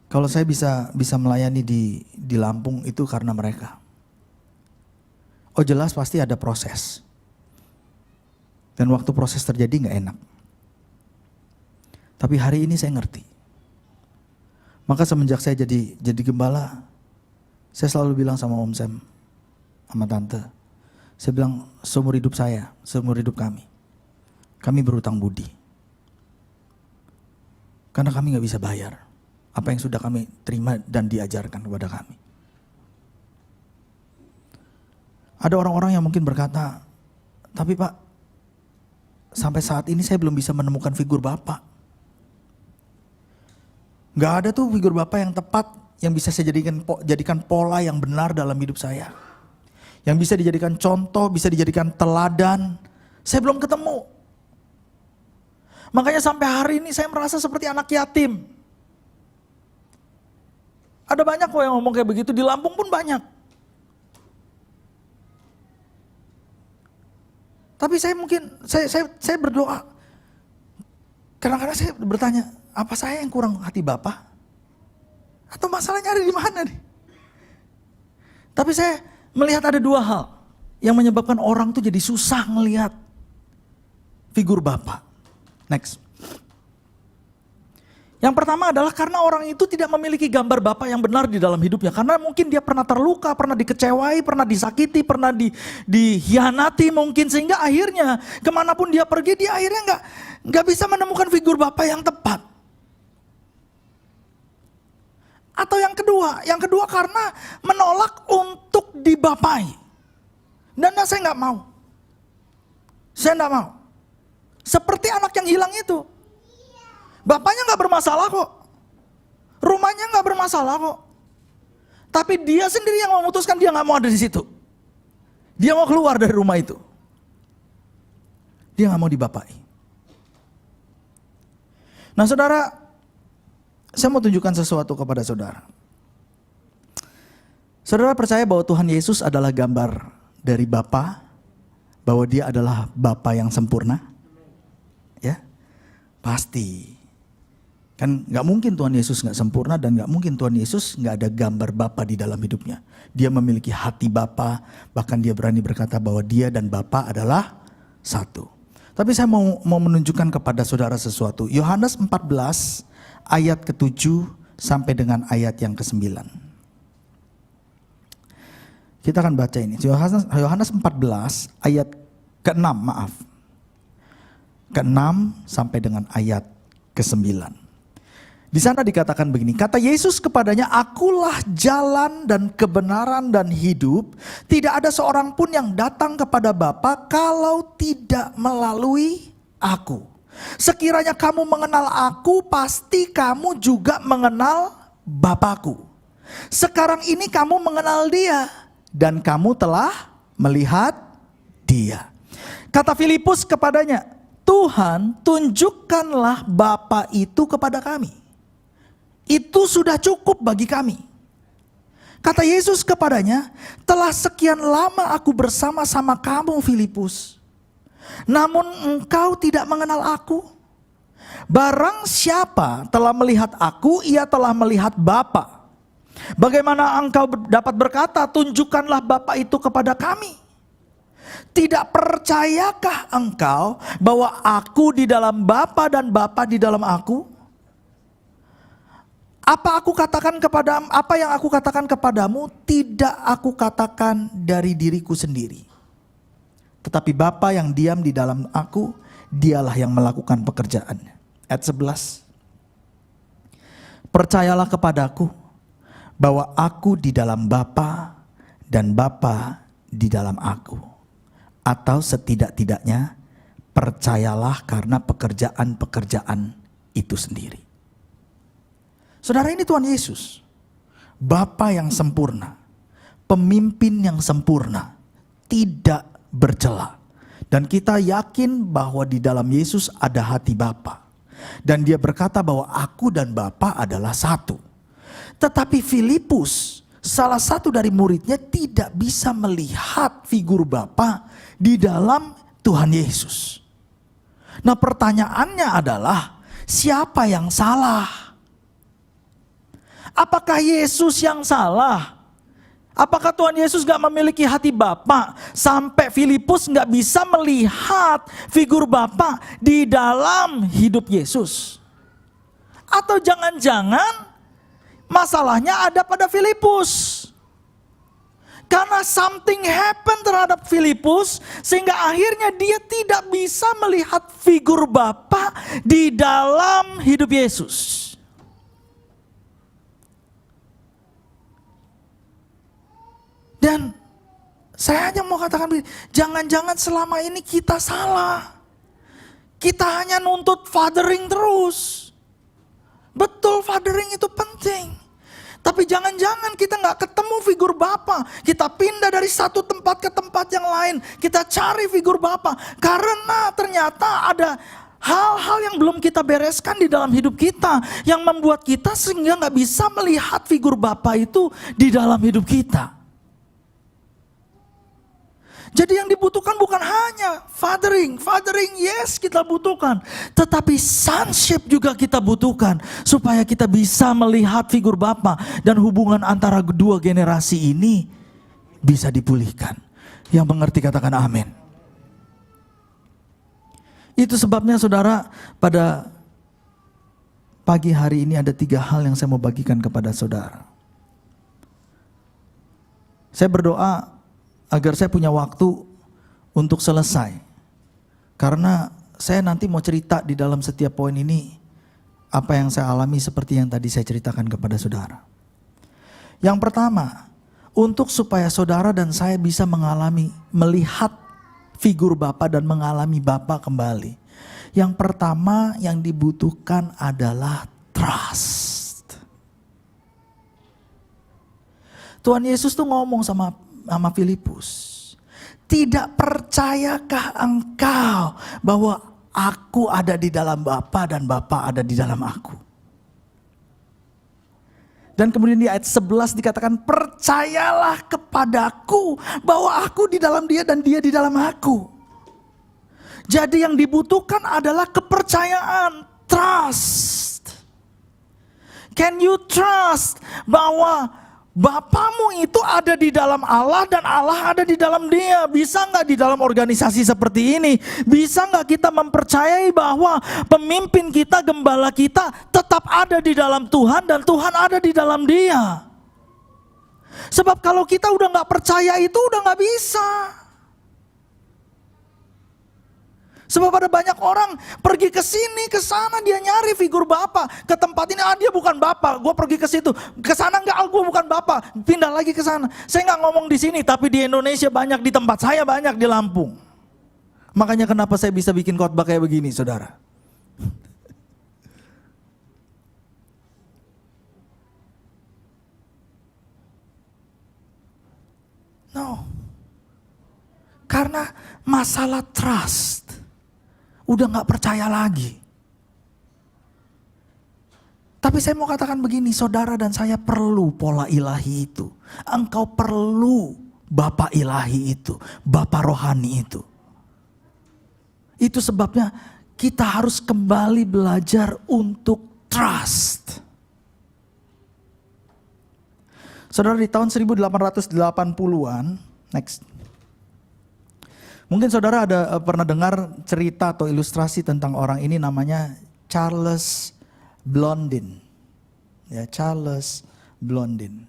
Kalau saya bisa melayani di Lampung itu karena mereka. Oh, jelas pasti ada proses. Dan waktu proses terjadi gak enak. Tapi hari ini saya ngerti. Maka semenjak saya jadi gembala, saya selalu bilang sama Om Sam, sama Tante. Saya bilang, seumur hidup saya, seumur hidup kami berutang budi. Karena kami gak bisa bayar apa yang sudah kami terima dan diajarkan kepada kami. Ada orang-orang yang mungkin berkata, tapi Pak, sampai saat ini saya belum bisa menemukan figur Bapak. Gak ada tuh figur Bapak yang tepat, yang bisa saya jadikan pola yang benar dalam hidup saya. Yang bisa dijadikan contoh, bisa dijadikan teladan. Saya belum ketemu. Makanya sampai hari ini saya merasa seperti anak yatim. Ada banyak kok yang ngomong kayak begitu, di Lampung pun banyak. Tapi saya berdoa. Kadang-kadang saya bertanya, apa saya yang kurang hati Bapak? Atau masalahnya ada di mana nih? Tapi saya melihat ada dua hal yang menyebabkan orang tuh jadi susah melihat figur Bapak. Next. Yang pertama adalah karena orang itu tidak memiliki gambar Bapa yang benar di dalam hidupnya. Karena mungkin dia pernah terluka, pernah dikecewai, pernah disakiti, pernah dihianati mungkin. Sehingga akhirnya kemanapun dia pergi, dia akhirnya nggak bisa menemukan figur Bapa yang tepat. Atau yang kedua karena menolak untuk dibapai. Dan saya nggak mau. Saya nggak mau. Seperti anak yang hilang itu. Bapaknya nggak bermasalah kok. Rumahnya nggak bermasalah kok. Tapi dia sendiri yang memutuskan dia nggak mau ada di situ. Dia mau keluar dari rumah itu. Dia nggak mau dibapai. Nah saudara, saya mau tunjukkan sesuatu kepada saudara. Saudara percaya bahwa Tuhan Yesus adalah gambar dari Bapa, bahwa dia adalah Bapa yang sempurna? Ya, pasti. Kan gak mungkin Tuhan Yesus gak sempurna dan gak mungkin Tuhan Yesus gak ada gambar Bapa di dalam hidupnya. Dia memiliki hati Bapa, bahkan dia berani berkata bahwa dia dan Bapa adalah satu. Tapi saya mau menunjukkan kepada saudara sesuatu. Yohanes 14 ayat ke-7 sampai dengan ayat yang ke-9. Kita akan baca ini. Yohanes 14 ayat ke-6, maaf. Ke-6 sampai dengan ayat ke-9. Di sana dikatakan begini, kata Yesus kepadanya, akulah jalan dan kebenaran dan hidup. Tidak ada seorang pun yang datang kepada Bapa kalau tidak melalui aku. Sekiranya kamu mengenal aku, pasti kamu juga mengenal Bapakku. Sekarang ini kamu mengenal dia dan kamu telah melihat dia. Kata Filipus kepadanya, Tuhan, tunjukkanlah Bapa itu kepada kami. Itu sudah cukup bagi kami. Kata Yesus kepadanya, telah sekian lama aku bersama-sama kamu Filipus, namun engkau tidak mengenal aku. Barang siapa telah melihat aku, ia telah melihat Bapa. Bagaimana engkau dapat berkata, tunjukkanlah Bapa itu kepada kami? Tidak percayakah engkau bahwa aku di dalam Bapa dan Bapa di dalam aku? Apa yang aku katakan kepadamu tidak aku katakan dari diriku sendiri. Tetapi Bapa yang diam di dalam aku, dialah yang melakukan pekerjaannya. Ayat 11. Percayalah kepadaku bahwa aku di dalam Bapa dan Bapa di dalam aku. Atau setidak-tidaknya percayalah karena pekerjaan-pekerjaan itu sendiri. Saudara, ini Tuhan Yesus, Bapa yang sempurna, pemimpin yang sempurna, tidak bercela. Dan kita yakin bahwa di dalam Yesus ada hati Bapa. Dan dia berkata bahwa aku dan Bapa adalah satu. Tetapi Filipus, salah satu dari muridnya, tidak bisa melihat figur Bapa di dalam Tuhan Yesus. Nah pertanyaannya adalah, siapa yang salah? Apakah Yesus yang salah? Apakah Tuhan Yesus gak memiliki hati Bapa sampai Filipus gak bisa melihat figur Bapa di dalam hidup Yesus? Atau jangan-jangan masalahnya ada pada Filipus? Karena something happened terhadap Filipus sehingga akhirnya dia tidak bisa melihat figur Bapa di dalam hidup Yesus. Dan saya hanya mau katakan begini, jangan-jangan selama ini kita salah. Kita hanya nuntut fathering terus. Betul, fathering itu penting. Tapi jangan-jangan kita gak ketemu figur Bapa. Kita pindah dari satu tempat ke tempat yang lain. Kita cari figur Bapa. Karena ternyata ada hal-hal yang belum kita bereskan di dalam hidup kita. Yang membuat kita sehingga gak bisa melihat figur Bapa itu di dalam hidup kita. Jadi yang dibutuhkan bukan hanya fathering yes kita butuhkan. Tetapi sonship juga kita butuhkan. Supaya kita bisa melihat figur Bapa. Dan hubungan antara kedua generasi ini bisa dipulihkan. Yang mengerti katakan amin. Itu sebabnya saudara, pada pagi hari ini ada 3 hal yang saya mau bagikan kepada saudara. Saya berdoa agar saya punya waktu untuk selesai. Karena saya nanti mau cerita di dalam setiap poin ini apa yang saya alami seperti yang tadi saya ceritakan kepada saudara. Yang pertama, untuk supaya saudara dan saya bisa melihat figur Bapa dan mengalami Bapa kembali. Yang pertama yang dibutuhkan adalah trust. Tuhan Yesus tuh ngomong sama Filipus, tidak percayakah engkau bahwa aku ada di dalam Bapa dan Bapa ada di dalam aku? Dan kemudian di ayat 11 dikatakan, percayalah kepadaku bahwa aku di dalam dia dan dia di dalam aku. Jadi yang dibutuhkan adalah kepercayaan, trust. Can you trust bahwa Bapamu itu ada di dalam Allah dan Allah ada di dalam dia? Bisa nggak di dalam organisasi seperti ini? Bisa nggak kita mempercayai bahwa pemimpin kita, gembala kita tetap ada di dalam Tuhan dan Tuhan ada di dalam dia? Sebab kalau kita udah nggak percaya itu udah nggak bisa. Sebab ada banyak orang pergi ke sini, ke sana, dia nyari figur Bapa. Ke tempat ini, dia bukan Bapa, gue pergi ke situ. Ke sana enggak, gue bukan Bapa, pindah lagi ke sana. Saya nggak ngomong di sini, tapi di Indonesia banyak, di tempat saya banyak, di Lampung. Makanya kenapa saya bisa bikin khotbah kayak begini, saudara. No. Karena masalah trust. Udah gak percaya lagi. Tapi saya mau katakan begini, saudara dan saya perlu pola ilahi itu. Engkau perlu Bapa ilahi itu, Bapa rohani itu. Itu sebabnya kita harus kembali belajar untuk trust. Saudara, di tahun 1880-an, next. Mungkin saudara ada pernah dengar cerita atau ilustrasi tentang orang ini, namanya Charles Blondin. Ya, Charles Blondin.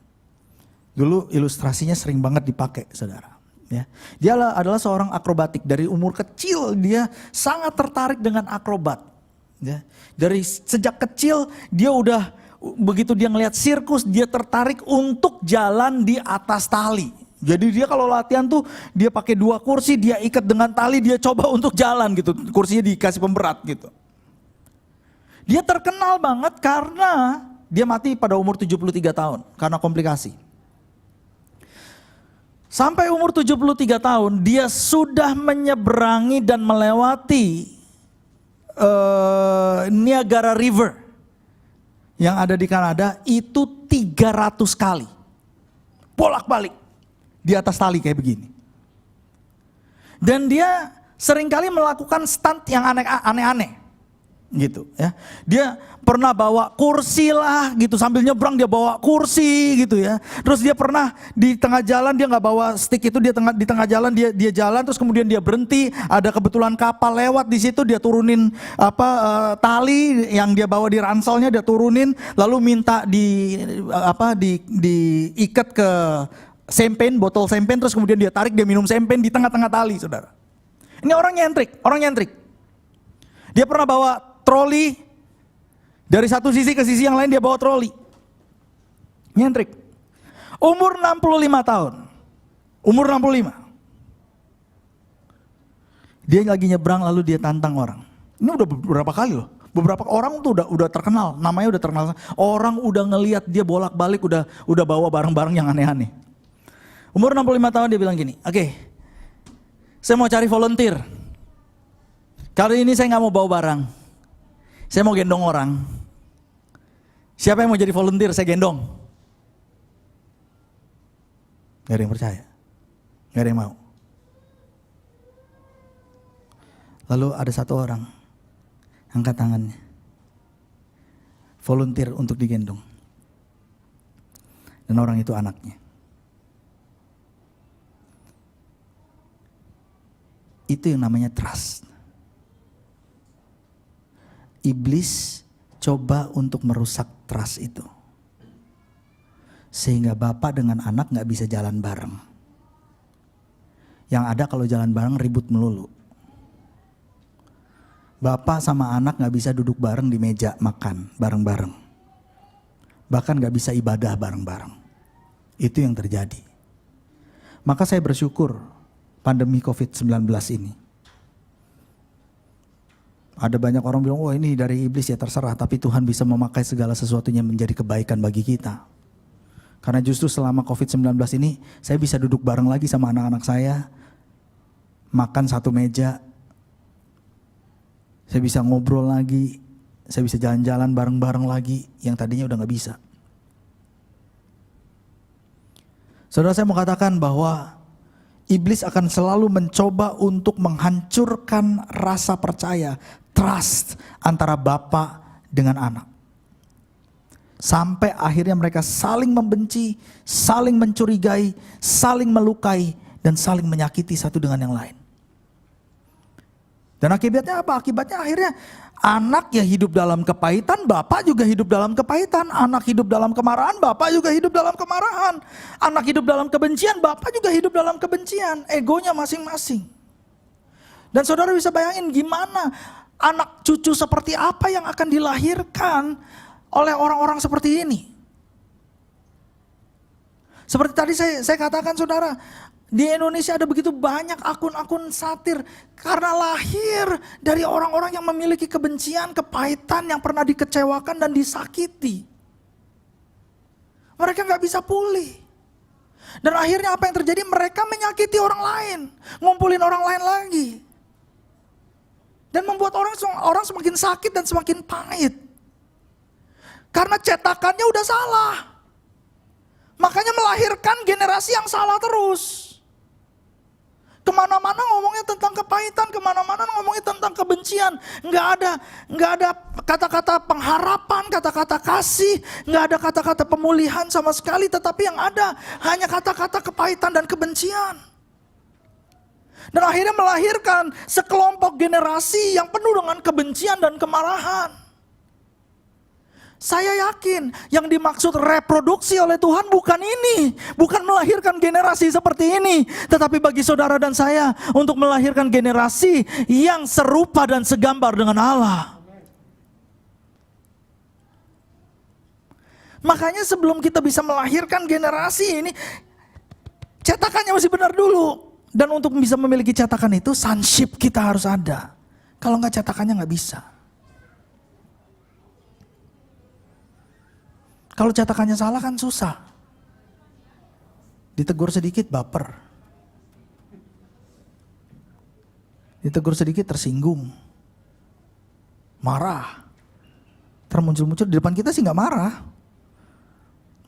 Dulu ilustrasinya sering banget dipakai, saudara. Ya, dia adalah seorang akrobatik. Dari umur kecil dia sangat tertarik dengan akrobat. Ya, dari sejak kecil dia udah, begitu dia ngelihat sirkus, dia tertarik untuk jalan di atas tali. Jadi dia kalau latihan tuh dia pakai 2 kursi, dia ikat dengan tali, dia coba untuk jalan gitu. Kursinya dikasih pemberat gitu. Dia terkenal banget karena dia mati pada umur 73 tahun karena komplikasi. Sampai umur 73 tahun dia sudah menyeberangi dan melewati Niagara River yang ada di Kanada itu 300 kali. Bolak-balik. Di atas tali kayak begini. Dan dia seringkali melakukan stunt yang aneh-aneh. Gitu ya. Dia pernah bawa kursi lah gitu, sambil nyebrang dia bawa kursi gitu ya. Terus dia pernah di tengah jalan, dia nggak bawa stick itu, di tengah jalan dia jalan, terus kemudian dia berhenti, ada kebetulan kapal lewat di situ, dia turunin tali yang dia bawa di ranselnya, dia turunin, lalu minta diikat ke sempen, botol sempen, terus kemudian dia tarik, dia minum sempen di tengah-tengah tali, saudara. Ini orang nyentrik. Dia pernah bawa troli, dari satu sisi ke sisi yang lain dia bawa troli. Nyentrik. Umur 65 tahun. Umur 65. Dia lagi nyebrang lalu dia tantang orang. Ini udah beberapa kali loh. Beberapa orang tuh udah terkenal, namanya udah terkenal. Orang udah ngelihat dia bolak-balik, udah bawa barang-barang yang aneh-aneh. Umur 65 tahun dia bilang gini, oke, saya mau cari volunteer. Kali ini saya gak mau bawa barang. Saya mau gendong orang. Siapa yang mau jadi volunteer, saya gendong. Gak ada yang percaya. Gak ada yang mau. Lalu ada satu orang, angkat tangannya. Volunteer untuk digendong. Dan orang itu anaknya. Itu yang namanya trust. Iblis coba untuk merusak trust itu. Sehingga bapak dengan anak gak bisa jalan bareng. Yang ada kalau jalan bareng ribut melulu. Bapak sama anak gak bisa duduk bareng di meja makan bareng-bareng. Bahkan gak bisa ibadah bareng-bareng. Itu yang terjadi. Maka saya bersyukur pandemi COVID-19 ini. Ada banyak orang bilang, wah ini dari iblis, ya terserah. Tapi Tuhan bisa memakai segala sesuatunya menjadi kebaikan bagi kita. Karena justru selama COVID-19 ini, saya bisa duduk bareng lagi sama anak-anak saya. Makan satu meja. Saya bisa ngobrol lagi. Saya bisa jalan-jalan bareng-bareng lagi. Yang tadinya udah gak bisa. Saudara, saya mau katakan bahwa iblis akan selalu mencoba untuk menghancurkan rasa percaya, trust antara bapak dengan anak. Sampai akhirnya mereka saling membenci, saling mencurigai, saling melukai, dan saling menyakiti satu dengan yang lain. Dan akibatnya apa? Akibatnya akhirnya anak ya hidup dalam kepahitan, bapak juga hidup dalam kepahitan. Anak hidup dalam kemarahan, bapak juga hidup dalam kemarahan. Anak hidup dalam kebencian, bapak juga hidup dalam kebencian. Egonya masing-masing. Dan saudara bisa bayangin gimana anak cucu seperti apa yang akan dilahirkan oleh orang-orang seperti ini. Seperti tadi saya katakan saudara, di Indonesia ada begitu banyak akun-akun satir karena lahir dari orang-orang yang memiliki kebencian, kepahitan, yang pernah dikecewakan dan disakiti. Mereka gak bisa pulih. Dan akhirnya apa yang terjadi? Mereka menyakiti orang lain, ngumpulin orang lain lagi. Dan membuat orang semakin sakit dan semakin pahit. Karena cetakannya udah salah. Makanya melahirkan generasi yang salah terus. Kemana-mana ngomongnya tentang kepahitan, kemana-mana ngomongnya tentang kebencian. Nggak ada kata-kata pengharapan, kata-kata kasih, nggak ada kata-kata pemulihan sama sekali. Tetapi yang ada hanya kata-kata kepahitan dan kebencian. Dan akhirnya melahirkan sekelompok generasi yang penuh dengan kebencian dan kemarahan. Saya yakin yang dimaksud reproduksi oleh Tuhan bukan ini. Bukan melahirkan generasi seperti ini. Tetapi bagi saudara dan saya untuk melahirkan generasi yang serupa dan segambar dengan Allah. Makanya sebelum kita bisa melahirkan generasi ini, cetakannya masih benar dulu. Dan untuk bisa memiliki cetakan itu, sonship kita harus ada. Kalau enggak cetakannya enggak bisa. Kalau cetakannya salah kan susah. Ditegur sedikit baper. Ditegur sedikit tersinggung. Marah. Termuncul-muncul di depan kita sih gak marah.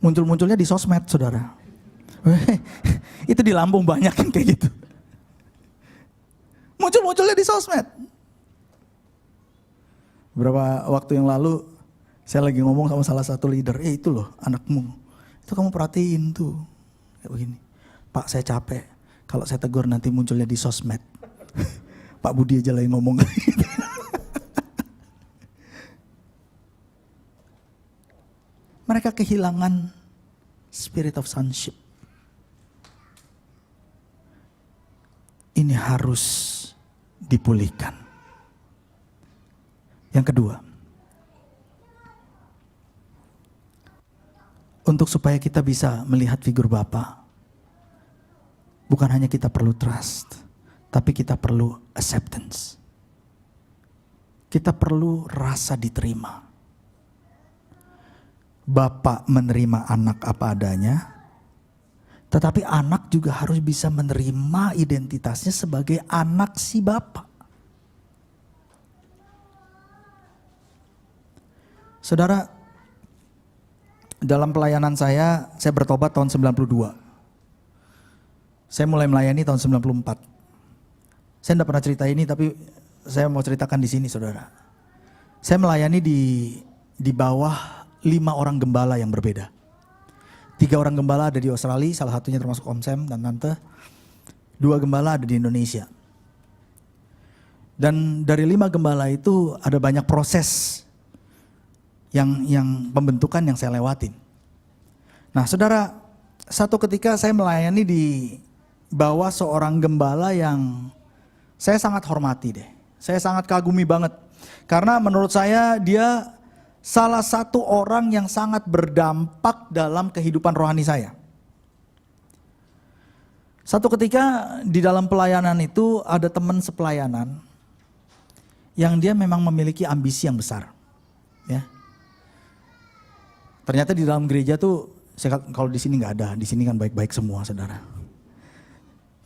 Muncul-munculnya di sosmed saudara. Itu di Lampung banyak yang kayak gitu. Muncul-munculnya di sosmed. Beberapa waktu yang lalu saya lagi ngomong sama salah satu leader, itu loh anakmu, itu kamu perhatiin tuh, kayak begini. Pak saya capek, kalau saya tegur nanti munculnya di sosmed. Pak Budi aja lagi ngomong. Mereka kehilangan spirit of sonship. Ini harus dipulihkan. Yang kedua, untuk supaya kita bisa melihat figur Bapa, bukan hanya kita perlu trust, tapi kita perlu acceptance. Kita perlu rasa diterima. Bapa menerima anak apa adanya, tetapi anak juga harus bisa menerima identitasnya sebagai anak si Bapa. Saudara, dalam pelayanan saya bertobat tahun 92. Saya mulai melayani tahun 94. Saya tidak pernah cerita ini, tapi saya mau ceritakan di sini saudara. Saya melayani di bawah 5 orang gembala yang berbeda. 3 orang gembala ada di Australia, salah satunya termasuk Om Sam dan Tante. 2 gembala ada di Indonesia. Dan dari 5 gembala itu ada banyak proses yang pembentukan yang saya lewatin. Nah saudara, satu ketika saya melayani di bawah seorang gembala yang saya sangat hormati deh. Saya sangat kagumi banget. Karena menurut saya dia salah satu orang yang sangat berdampak dalam kehidupan rohani saya. Satu ketika di dalam pelayanan itu ada teman sepelayanan yang dia memang memiliki ambisi yang besar. Ya. Ternyata di dalam gereja tuh, kalau di sini nggak ada, di sini kan baik-baik semua saudara.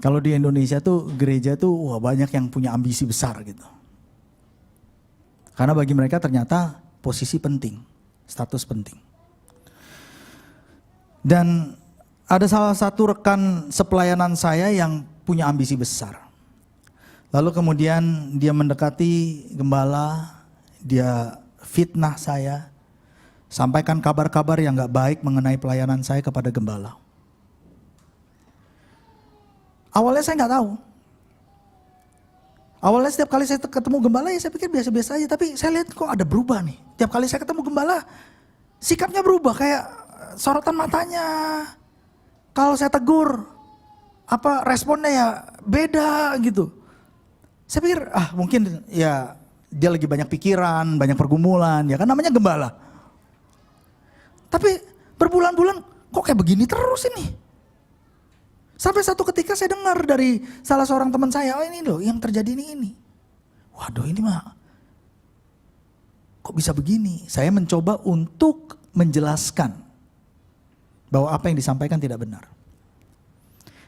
Kalau di Indonesia tuh gereja tuh wah banyak yang punya ambisi besar gitu. Karena bagi mereka ternyata posisi penting, status penting. Dan ada salah satu rekan sepelayanan saya yang punya ambisi besar. Lalu kemudian dia mendekati gembala, dia fitnah saya, sampaikan kabar-kabar yang gak baik mengenai pelayanan saya kepada gembala. Awalnya saya gak tahu. Awalnya setiap kali saya ketemu gembala ya saya pikir biasa-biasa aja. Tapi saya lihat kok ada berubah nih. Tiap kali saya ketemu gembala sikapnya berubah. Kayak sorotan matanya. Kalau saya tegur responnya ya beda gitu. Saya pikir mungkin ya dia lagi banyak pikiran, banyak pergumulan. Ya kan namanya gembala. Tapi berbulan-bulan kok kayak begini terus ini. Sampai satu ketika saya dengar dari salah seorang teman saya, ini loh yang terjadi ini. Waduh ini mah kok bisa begini? Saya mencoba untuk menjelaskan bahwa apa yang disampaikan tidak benar.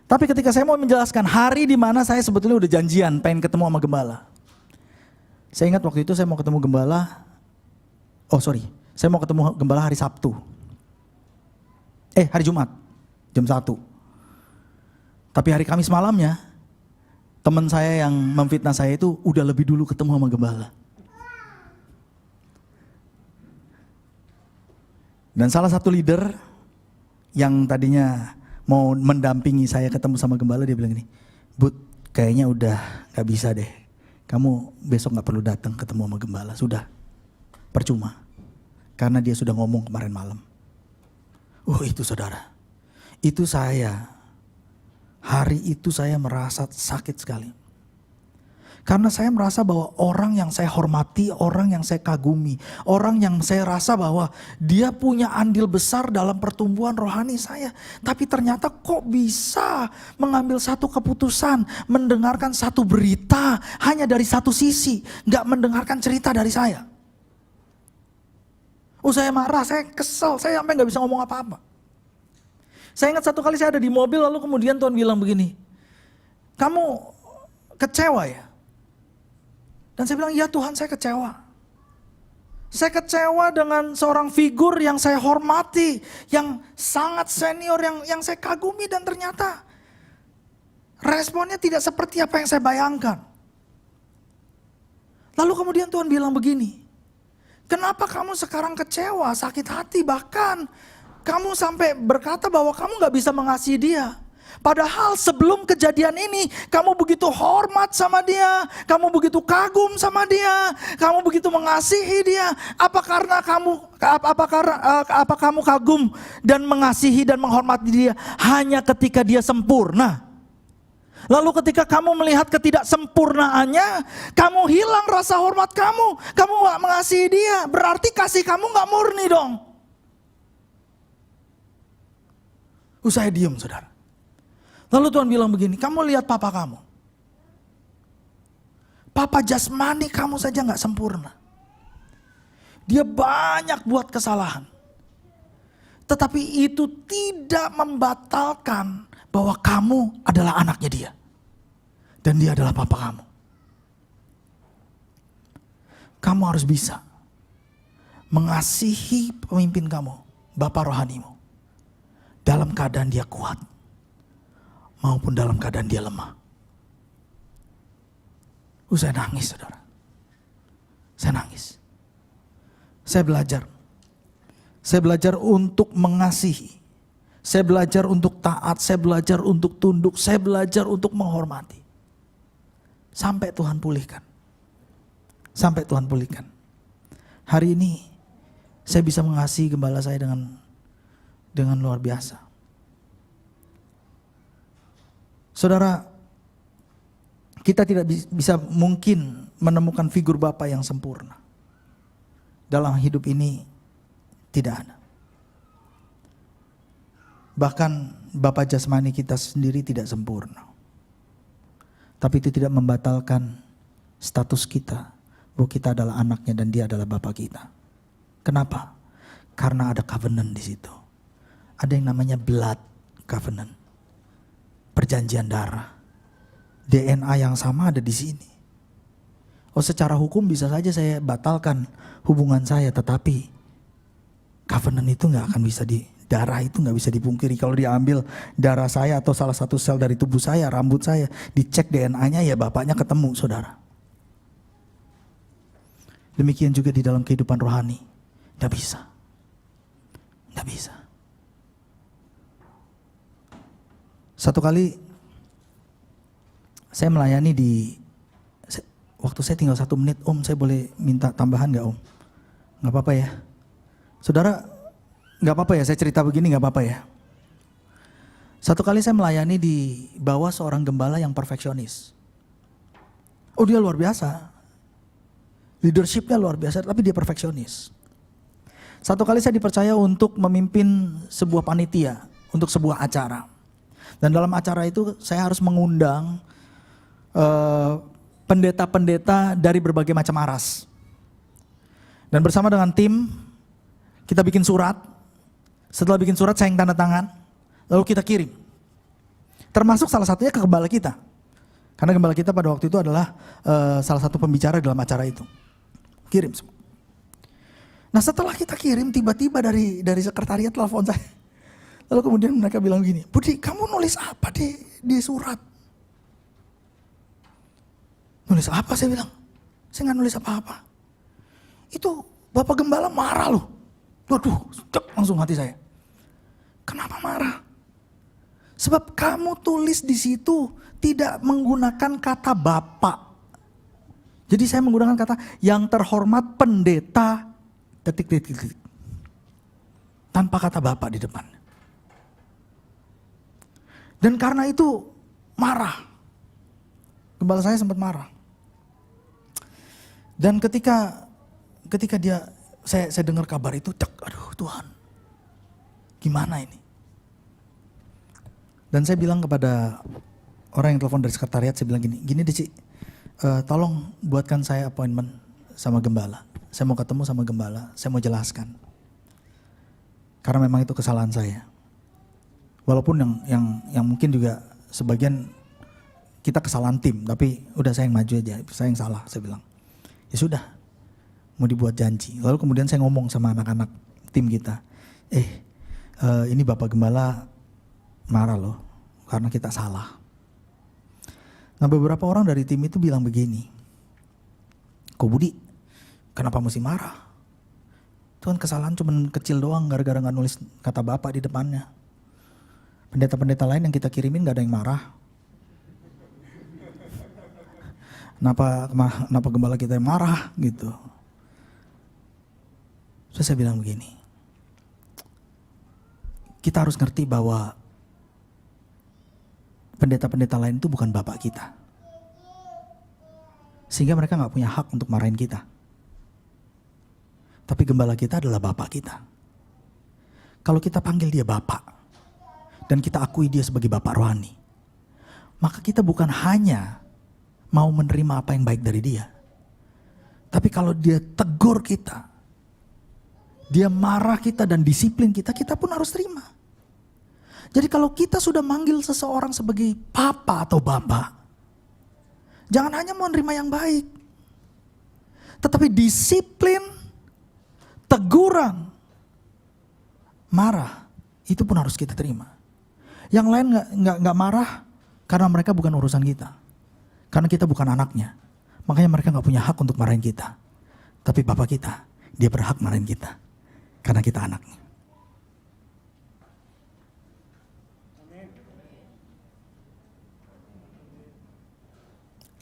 Tapi ketika saya mau menjelaskan hari di mana saya sebetulnya udah janjian pengen ketemu sama gembala. Saya ingat waktu itu saya mau ketemu gembala, saya mau ketemu gembala hari Sabtu. Hari Jumat, jam 1. Tapi hari Kamis malamnya, teman saya yang memfitnah saya itu udah lebih dulu ketemu sama gembala. Dan salah satu leader yang tadinya mau mendampingi saya ketemu sama gembala, dia bilang gini, Bud, kayaknya udah gak bisa deh. Kamu besok gak perlu datang ketemu sama gembala, sudah percuma. Karena dia sudah ngomong kemarin malam. Itu saudara, itu saya. Hari itu saya merasa sakit sekali. Karena saya merasa bahwa orang yang saya hormati, orang yang saya kagumi, orang yang saya rasa bahwa dia punya andil besar dalam pertumbuhan rohani saya. Tapi ternyata kok bisa mengambil satu keputusan, mendengarkan satu berita hanya dari satu sisi, gak mendengarkan cerita dari saya. Saya marah, saya kesel, saya sampai gak bisa ngomong apa-apa. Saya ingat satu kali saya ada di mobil lalu kemudian Tuhan bilang begini, kamu kecewa ya? Dan saya bilang, iya Tuhan saya kecewa. Saya kecewa dengan seorang figur yang saya hormati, yang sangat senior, yang saya kagumi dan ternyata responnya tidak seperti apa yang saya bayangkan. Lalu kemudian Tuhan bilang begini, kenapa kamu sekarang kecewa, sakit hati bahkan kamu sampai berkata bahwa kamu gak bisa mengasihi dia. Padahal sebelum kejadian ini kamu begitu hormat sama dia, kamu begitu kagum sama dia, kamu begitu mengasihi dia. Apa kamu kagum dan mengasihi dan menghormati dia hanya ketika dia sempurna? Lalu ketika kamu melihat ketidaksempurnaannya, kamu hilang rasa hormat kamu gak mengasihi dia. Berarti kasih kamu gak murni dong. Saya diam saudara. Lalu Tuhan bilang begini, kamu lihat papa kamu. Papa jasmani kamu saja gak sempurna. Dia banyak buat kesalahan. Tetapi itu tidak membatalkan bahwa kamu adalah anaknya dia. Dan dia adalah papa kamu. Kamu harus bisa mengasihi pemimpin kamu, bapak rohanimu. Dalam keadaan dia kuat maupun dalam keadaan dia lemah. Saya nangis saudara. Saya nangis. Saya belajar. Saya belajar untuk mengasihi. Saya belajar untuk taat. Saya belajar untuk tunduk. Saya belajar untuk menghormati. Sampai Tuhan pulihkan. Sampai Tuhan pulihkan. Hari ini saya bisa mengasihi gembala saya dengan luar biasa. Saudara, kita tidak bisa mungkin menemukan figur Bapa yang sempurna. Dalam hidup ini tidak ada. Bahkan Bapa jasmani kita sendiri tidak sempurna. Tapi itu tidak membatalkan status kita, bahwa kita adalah anaknya dan dia adalah Bapa kita. Kenapa? Karena ada covenant di situ. Ada yang namanya blood covenant. Perjanjian darah. DNA yang sama ada di sini. Oh, secara hukum bisa saja saya batalkan hubungan saya, tetapi covenant itu nggak akan bisa darah itu nggak bisa dipungkiri. Kalau diambil darah saya atau salah satu sel dari tubuh saya, rambut saya, dicek DNA-nya, ya bapaknya ketemu, saudara. Demikian juga di dalam kehidupan rohani, nggak bisa, nggak bisa. Satu kali saya melayani waktu saya tinggal 1 menit, Om saya boleh minta tambahan gak Om? Gak apa-apa ya. Saudara, gak apa-apa ya saya cerita begini, gak apa-apa ya. Satu kali saya melayani di bawah seorang gembala yang perfeksionis. Oh, dia luar biasa. Leadershipnya luar biasa, tapi dia perfeksionis. Satu kali saya dipercaya untuk memimpin sebuah panitia, untuk sebuah acara. Dan dalam acara itu saya harus mengundang pendeta-pendeta dari berbagai macam aras. Dan bersama dengan tim, kita bikin surat. Setelah bikin surat, saya yang tanda tangan. Lalu kita kirim. Termasuk salah satunya ke gembala kita. Karena gembala kita pada waktu itu adalah salah satu pembicara dalam acara itu. Kirim semua. Nah, setelah kita kirim, tiba-tiba dari sekretariat telepon saya. Lalu kemudian mereka bilang gini, Budi, kamu nulis apa di surat? Nulis apa, saya bilang? Saya nggak nulis apa-apa. Itu Bapak Gembala marah loh. Waduh, langsung hati saya. Kenapa marah? Sebab kamu tulis di situ tidak menggunakan kata Bapak. Jadi saya menggunakan kata yang terhormat pendeta, titik. Tanpa kata Bapak di depan. Dan karena itu marah. Gembala saya sempat marah. Dan ketika saya dengar kabar itu, aduh Tuhan, gimana ini? Dan saya bilang kepada orang yang telepon dari sekretariat, saya bilang gini Deci, tolong buatkan saya appointment sama gembala. Saya mau ketemu sama gembala, saya mau jelaskan. Karena memang itu kesalahan saya. Walaupun yang mungkin juga sebagian kita kesalahan tim, tapi udah saya yang maju aja, saya yang salah, saya bilang. Ya sudah, mau dibuat janji. Lalu kemudian saya ngomong sama anak-anak tim kita, ini Bapak Gembala marah loh, karena kita salah. Nah, beberapa orang dari tim itu bilang begini, kok Budi, kenapa mesti marah? Itu kan kesalahan cuma kecil doang, gara-gara gak nulis kata Bapak di depannya. Pendeta-pendeta lain yang kita kirimin gak ada yang marah. Kenapa gembala kita yang marah gitu. Terus saya bilang begini, kita harus ngerti bahwa pendeta-pendeta lain itu bukan Bapak kita. Sehingga mereka gak punya hak untuk marahin kita. Tapi gembala kita adalah Bapak kita. Kalau kita panggil dia Bapak, dan kita akui dia sebagai Bapak rohani, maka kita bukan hanya mau menerima apa yang baik dari dia. Tapi kalau dia tegur kita, dia marah kita dan disiplin kita, kita pun harus terima. Jadi kalau kita sudah manggil seseorang sebagai papa atau bapak, jangan hanya mau menerima yang baik. Tetapi disiplin, teguran, marah, itu pun harus kita terima. Yang lain nggak marah karena mereka bukan urusan kita. Karena kita bukan anaknya. Makanya mereka gak punya hak untuk marahin kita. Tapi Bapak kita, dia berhak marahin kita. Karena kita anaknya.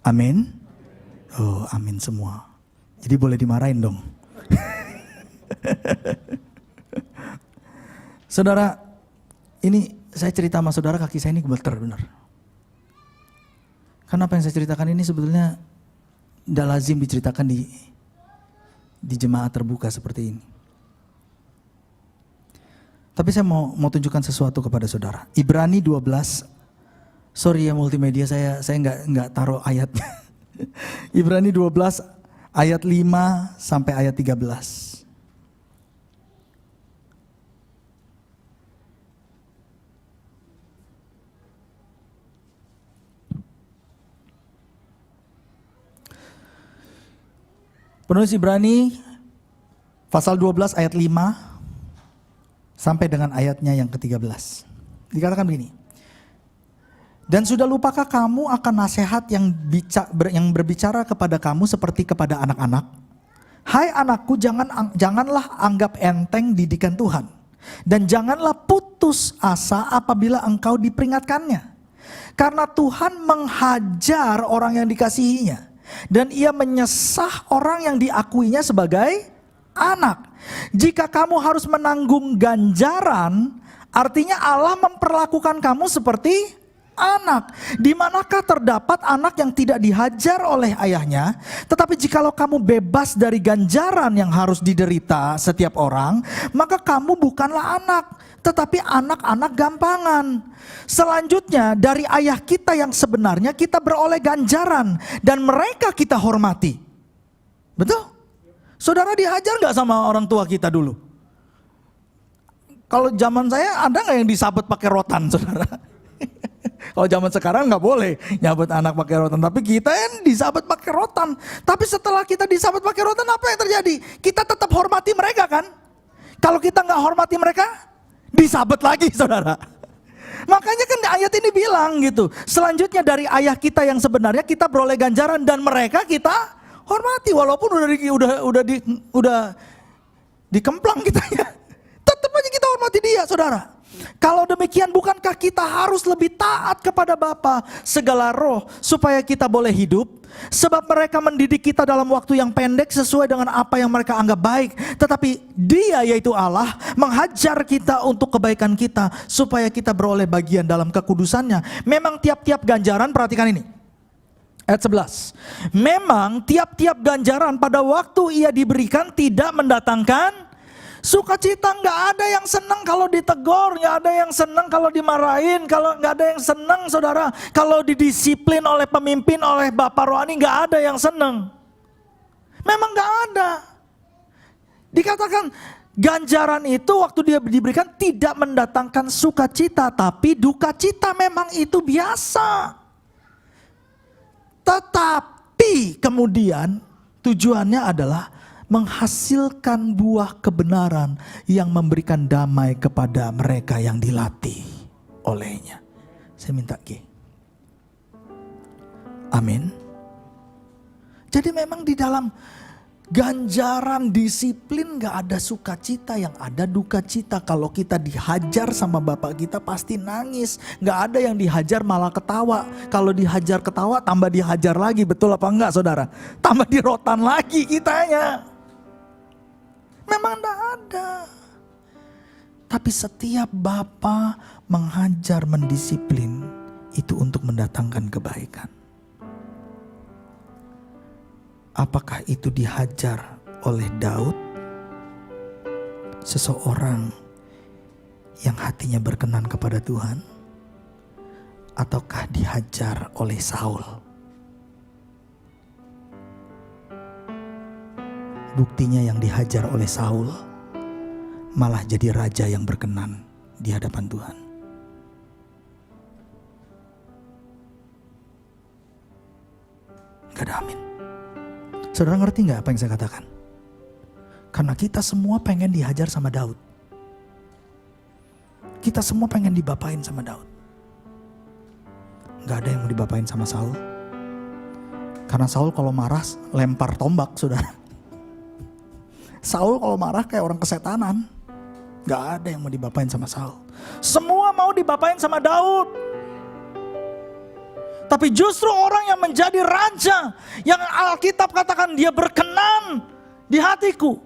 Amin. Oh, amin semua. Jadi boleh dimarahin dong. Saudara, ini saya cerita sama saudara, kaki saya ini gemeter benar. Karena apa yang saya ceritakan ini sebetulnya tidak lazim diceritakan di jemaat terbuka seperti ini. Tapi saya mau tunjukkan sesuatu kepada saudara. Ibrani 12. Sorry ya multimedia, saya nggak taruh ayatnya. Ibrani 12 ayat 5 sampai ayat 13. Penulis Ibrani pasal 12 ayat 5 sampai dengan ayatnya yang ke-13. Dikatakan begini. Dan sudah lupakah kamu akan nasihat yang berbicara kepada kamu seperti kepada anak-anak? Hai anakku, janganlah anggap enteng didikan Tuhan. Dan janganlah putus asa apabila engkau diperingatkannya. Karena Tuhan menghajar orang yang dikasihinya. Dan ia menyesah orang yang diakuinya sebagai anak. Jika kamu harus menanggung ganjaran, artinya Allah memperlakukan kamu seperti anak. Di manakah terdapat anak yang tidak dihajar oleh ayahnya? Tetapi jikalau kamu bebas dari ganjaran yang harus diderita setiap orang, maka kamu bukanlah anak, tetapi anak-anak gampangan. Selanjutnya, dari ayah kita yang sebenarnya kita beroleh ganjaran, dan mereka kita hormati. Betul? Saudara dihajar gak sama orang tua kita dulu? Kalau zaman saya ada gak yang disabet pakai rotan, saudara? Kalau zaman sekarang gak boleh nyabet anak pakai rotan, tapi kita yang disabet pakai rotan. Tapi setelah kita disabet pakai rotan, apa yang terjadi? Kita tetap hormati mereka kan? Kalau kita gak hormati mereka, disabet lagi, saudara. Makanya kan ayat ini bilang gitu. Selanjutnya dari ayah kita yang sebenarnya kita beroleh ganjaran, dan mereka kita hormati walaupun udah dikemplang kitanya. Tetap aja kita hormati dia, saudara. Kalau demikian, bukankah kita harus lebih taat kepada Bapa segala roh supaya kita boleh hidup? Sebab mereka mendidik kita dalam waktu yang pendek sesuai dengan apa yang mereka anggap baik. Tetapi Dia, yaitu Allah, menghajar kita untuk kebaikan kita supaya kita beroleh bagian dalam kekudusannya. Memang tiap-tiap ganjaran, perhatikan ini. Ayat 11. Memang tiap-tiap ganjaran pada waktu ia diberikan tidak mendatangkan sukacita. Nggak ada yang senang kalau ditegur, nggak ada yang senang kalau dimarahin, kalau nggak ada yang senang, saudara, kalau didisiplin oleh pemimpin, oleh bapak rohani, nggak ada yang senang. Memang nggak ada. Dikatakan ganjaran itu waktu dia diberikan tidak mendatangkan sukacita, tapi duka cita. Memang itu biasa. Tetapi kemudian tujuannya adalah menghasilkan buah kebenaran yang memberikan damai kepada mereka yang dilatih olehnya. Saya minta G. Amin. Jadi memang di dalam ganjaran disiplin gak ada sukacita, yang ada duka cita. Kalau kita dihajar sama bapak kita pasti nangis. Gak ada yang dihajar malah ketawa. Kalau dihajar ketawa tambah dihajar lagi, betul apa enggak, saudara? Tambah dirotan lagi kitanya. Memang gak ada. Tapi setiap bapa menghajar, mendisiplin, itu untuk mendatangkan kebaikan. Apakah itu dihajar oleh Daud? Seseorang yang hatinya berkenan kepada Tuhan? Ataukah dihajar oleh Saul? Buktinya yang dihajar oleh Saul malah jadi raja yang berkenan di hadapan Tuhan. Gak ada amin. Saudara ngerti gak apa yang saya katakan? Karena kita semua pengen dihajar sama Daud. Kita semua pengen dibapain sama Daud. Gak ada yang mau dibapain sama Saul. Karena Saul kalau marah lempar tombak, saudara. Saul kalau marah kayak orang kesetanan. Gak ada yang mau dibapain sama Saul. Semua mau dibapain sama Daud. Tapi justru orang yang menjadi raja, yang Alkitab katakan dia berkenan di hatiku,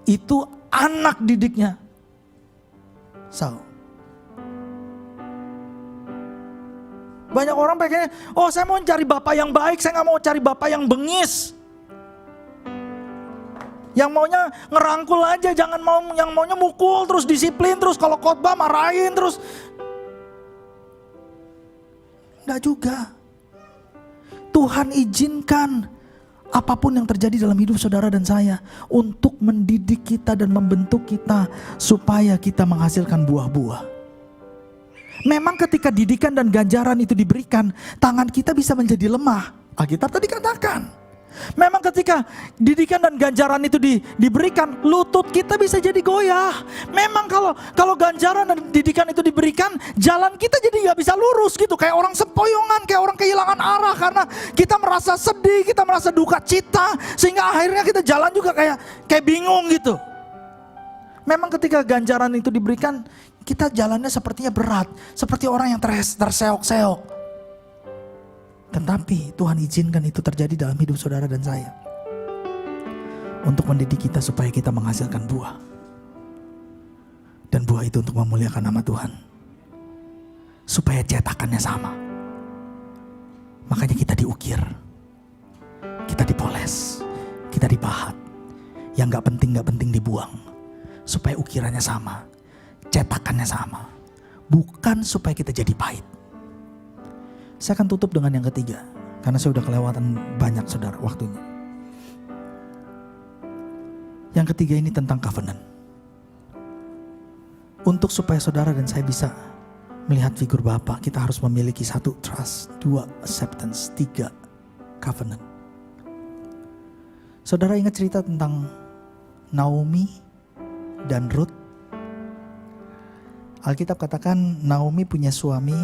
itu anak didiknya Saul. Banyak orang pengen, oh saya mau cari bapak yang baik, saya gak mau cari bapak yang bengis. Yang maunya ngerangkul aja, jangan yang maunya mukul, terus disiplin, terus kalau khotbah marahin, terus. Enggak juga. Tuhan izinkan apapun yang terjadi dalam hidup saudara dan saya untuk mendidik kita dan membentuk kita supaya kita menghasilkan buah-buah. Memang ketika didikan dan ganjaran itu diberikan, tangan kita bisa menjadi lemah. Alkitab tadi katakan. Memang ketika didikan dan ganjaran itu diberikan, lutut kita bisa jadi goyah. Memang kalau ganjaran dan didikan itu diberikan, jalan kita jadi gak bisa lurus gitu. Kayak orang sempoyongan, kayak orang kehilangan arah. Karena kita merasa sedih, kita merasa duka cita. Sehingga akhirnya kita jalan juga kayak bingung gitu. Memang ketika ganjaran itu diberikan, kita jalannya sepertinya berat. Seperti orang yang terseok-seok. Tetapi Tuhan izinkan itu terjadi dalam hidup saudara dan saya. Untuk mendidik kita supaya kita menghasilkan buah. Dan buah itu untuk memuliakan nama Tuhan. Supaya cetakannya sama. Makanya kita diukir. Kita dipoles. Kita dipahat. Yang gak penting dibuang. Supaya ukirannya sama. Cetakannya sama. Bukan supaya kita jadi pahit. Saya akan tutup dengan yang ketiga. Karena saya udah kelewatan banyak saudara waktunya. Yang ketiga ini tentang covenant. Untuk supaya saudara dan saya bisa melihat figur Bapa, kita harus memiliki 1 trust, 2 acceptance, 3 covenant. Saudara ingat cerita tentang Naomi dan Ruth? Alkitab katakan Naomi punya suami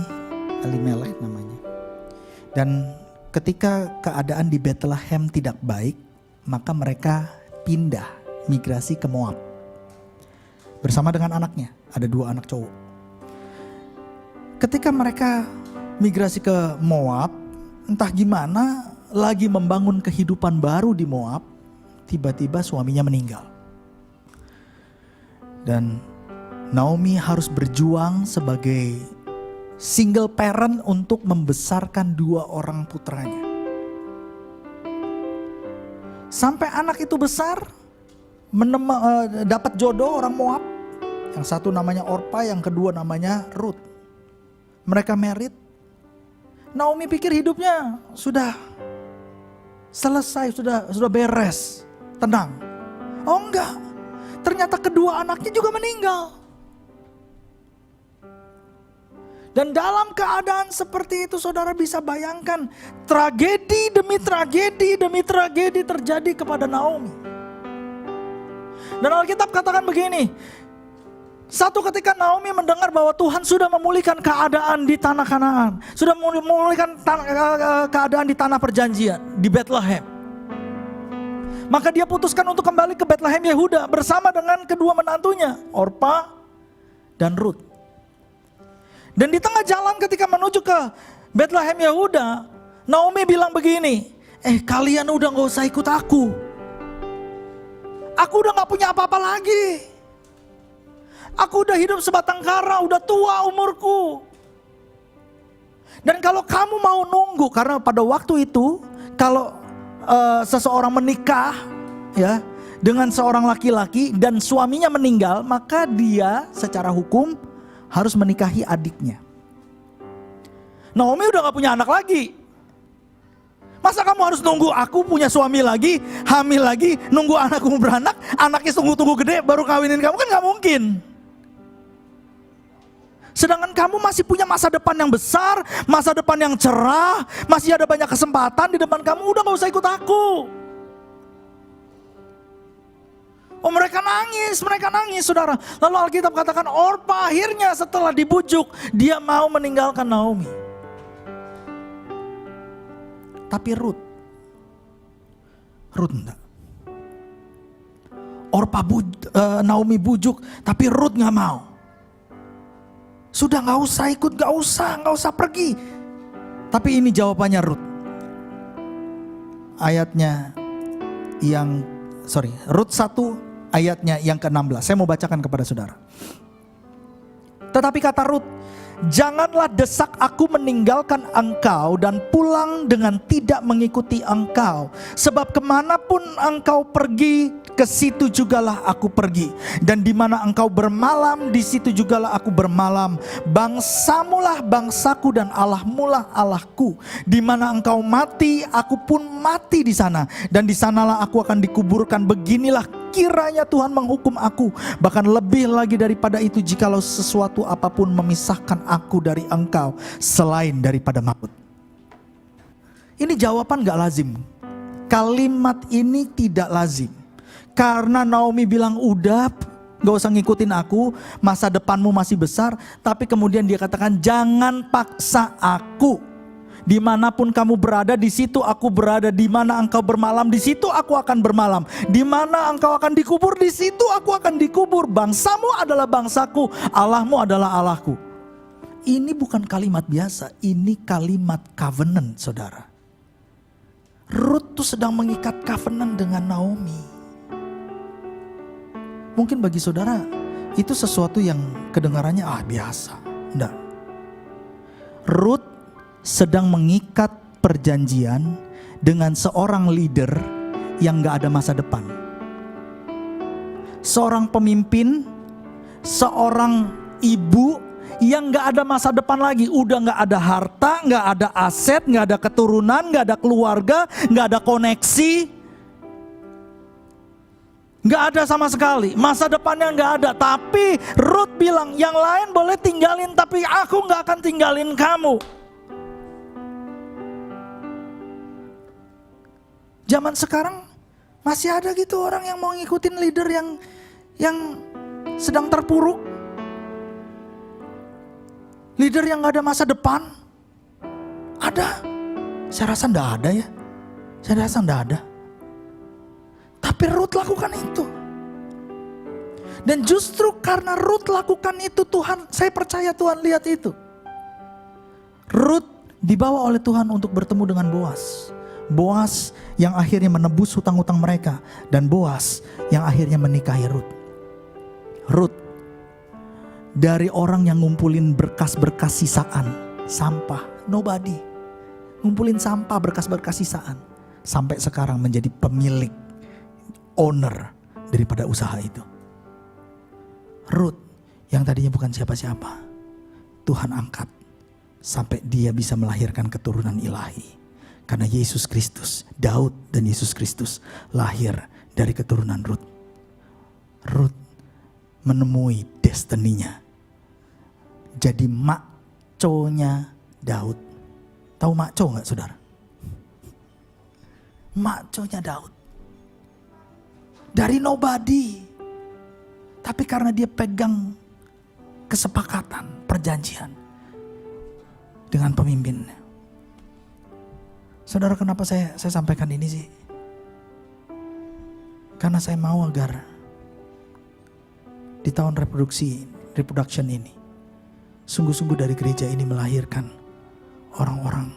Elimelech namanya. Dan ketika keadaan di Bethlehem tidak baik, maka mereka pindah, migrasi ke Moab. Bersama dengan anaknya, ada 2 anak cowok. Ketika mereka migrasi ke Moab, entah gimana, lagi membangun kehidupan baru di Moab, tiba-tiba suaminya meninggal. Dan Naomi harus berjuang sebagai single parent untuk membesarkan 2 orang putranya. Sampai anak itu besar, dapat jodoh orang Moab. Yang satu namanya Orpa, yang kedua namanya Ruth. Mereka married. Naomi pikir hidupnya sudah selesai, sudah beres, tenang. Oh enggak, ternyata kedua anaknya juga meninggal. Dan dalam keadaan seperti itu saudara bisa bayangkan tragedi demi tragedi terjadi kepada Naomi. Dan Alkitab katakan begini, satu ketika Naomi mendengar bahwa Tuhan sudah memulihkan keadaan di tanah Kanaan, sudah memulihkan keadaan di tanah perjanjian, di Bethlehem. Maka dia putuskan untuk kembali ke Bethlehem Yehuda bersama dengan kedua menantunya, Orpa dan Ruth. Dan di tengah jalan ketika menuju ke Bethlehem Yehuda, Naomi bilang begini, kalian udah gak usah ikut aku. Aku udah gak punya apa-apa lagi. Aku udah hidup sebatang kara, udah tua umurku. Dan kalau kamu mau nunggu, karena pada waktu itu, kalau seseorang menikah ya dengan seorang laki-laki dan suaminya meninggal, maka dia secara hukum harus menikahi adiknya. Naomi udah gak punya anak lagi. Masa kamu harus nunggu aku punya suami lagi, hamil lagi, nunggu anakku beranak, anaknya tunggu-tunggu gede baru kawinin kamu, kan gak mungkin. Sedangkan kamu masih punya masa depan yang besar, masa depan yang cerah, masih ada banyak kesempatan di depan kamu, udah gak usah ikut aku. Oh mereka nangis saudara. Lalu Alkitab katakan Orpa akhirnya setelah dibujuk, dia mau meninggalkan Naomi. Tapi Ruth enggak. Naomi bujuk, tapi Ruth gak mau. Sudah gak usah ikut, gak usah pergi. Tapi ini jawabannya Ruth. Ruth 1 ayatnya yang ke-16. Saya mau bacakan kepada saudara. Tetapi kata Ruth, Janganlah desak aku meninggalkan engkau dan pulang dengan tidak mengikuti engkau. Sebab kemanapun engkau pergi, ke situ jugalah aku pergi. Dan di mana engkau bermalam, di situ jugalah aku bermalam. Bangsamulah bangsaku dan Allahmulah Allahku. Di mana engkau mati, aku pun mati di sana. Dan di sanalah aku akan dikuburkan. Beginilah kiranya Tuhan menghukum aku. Bahkan lebih lagi daripada itu, jikalau sesuatu apapun memisahkan aku dari engkau selain daripada maut. Ini jawaban gak lazim. Kalimat ini tidak lazim. Karena Naomi bilang udah gak usah ngikutin aku, masa depanmu masih besar. Tapi kemudian dia katakan jangan paksa aku. Dimanapun kamu berada, di situ aku berada. Di mana engkau bermalam, di situ aku akan bermalam. Di mana engkau akan dikubur, di situ aku akan dikubur. Bangsamu adalah bangsaku, Allahmu adalah Allahku. Ini bukan kalimat biasa, ini kalimat covenant, saudara. Ruth tuh sedang mengikat covenant dengan Naomi. Mungkin bagi saudara itu sesuatu yang kedengarannya biasa. Enggak. Ruth sedang mengikat perjanjian dengan seorang leader yang gak ada masa depan. Seorang pemimpin, seorang ibu yang gak ada masa depan lagi. Udah gak ada harta, gak ada aset, gak ada keturunan, gak ada keluarga, gak ada koneksi. Gak ada sama sekali, masa depannya gak ada. Tapi Ruth bilang yang lain boleh tinggalin, tapi aku gak akan tinggalin kamu. Zaman sekarang masih ada gitu orang yang mau ngikutin leader yang sedang terpuruk. Leader yang gak ada masa depan. Ada. Saya rasa gak ada ya. Saya rasa gak ada. Tapi Ruth lakukan itu. Dan justru karena Ruth lakukan itu, Tuhan, saya percaya Tuhan lihat itu. Ruth dibawa oleh Tuhan untuk bertemu dengan Boas. Boas yang akhirnya menebus hutang-hutang mereka. Dan Boas yang akhirnya menikahi Ruth. Ruth dari orang yang ngumpulin berkas-berkas sisaan, sampah, nobody. Ngumpulin sampah, berkas-berkas sisaan. Sampai sekarang menjadi pemilik, owner daripada usaha itu. Ruth yang tadinya bukan siapa-siapa, Tuhan angkat sampai dia bisa melahirkan keturunan ilahi. Karena Yesus Kristus, Daud dan Yesus Kristus lahir dari keturunan Ruth. Ruth menemui destininya. Jadi makconya Daud. Tahu makco gak saudara? Makconya Daud. Dari nobody. Tapi karena dia pegang kesepakatan, perjanjian dengan pemimpinnya. Saudara, kenapa saya sampaikan ini sih? Karena saya mau agar di tahun reproduction ini, sungguh-sungguh dari gereja ini melahirkan orang-orang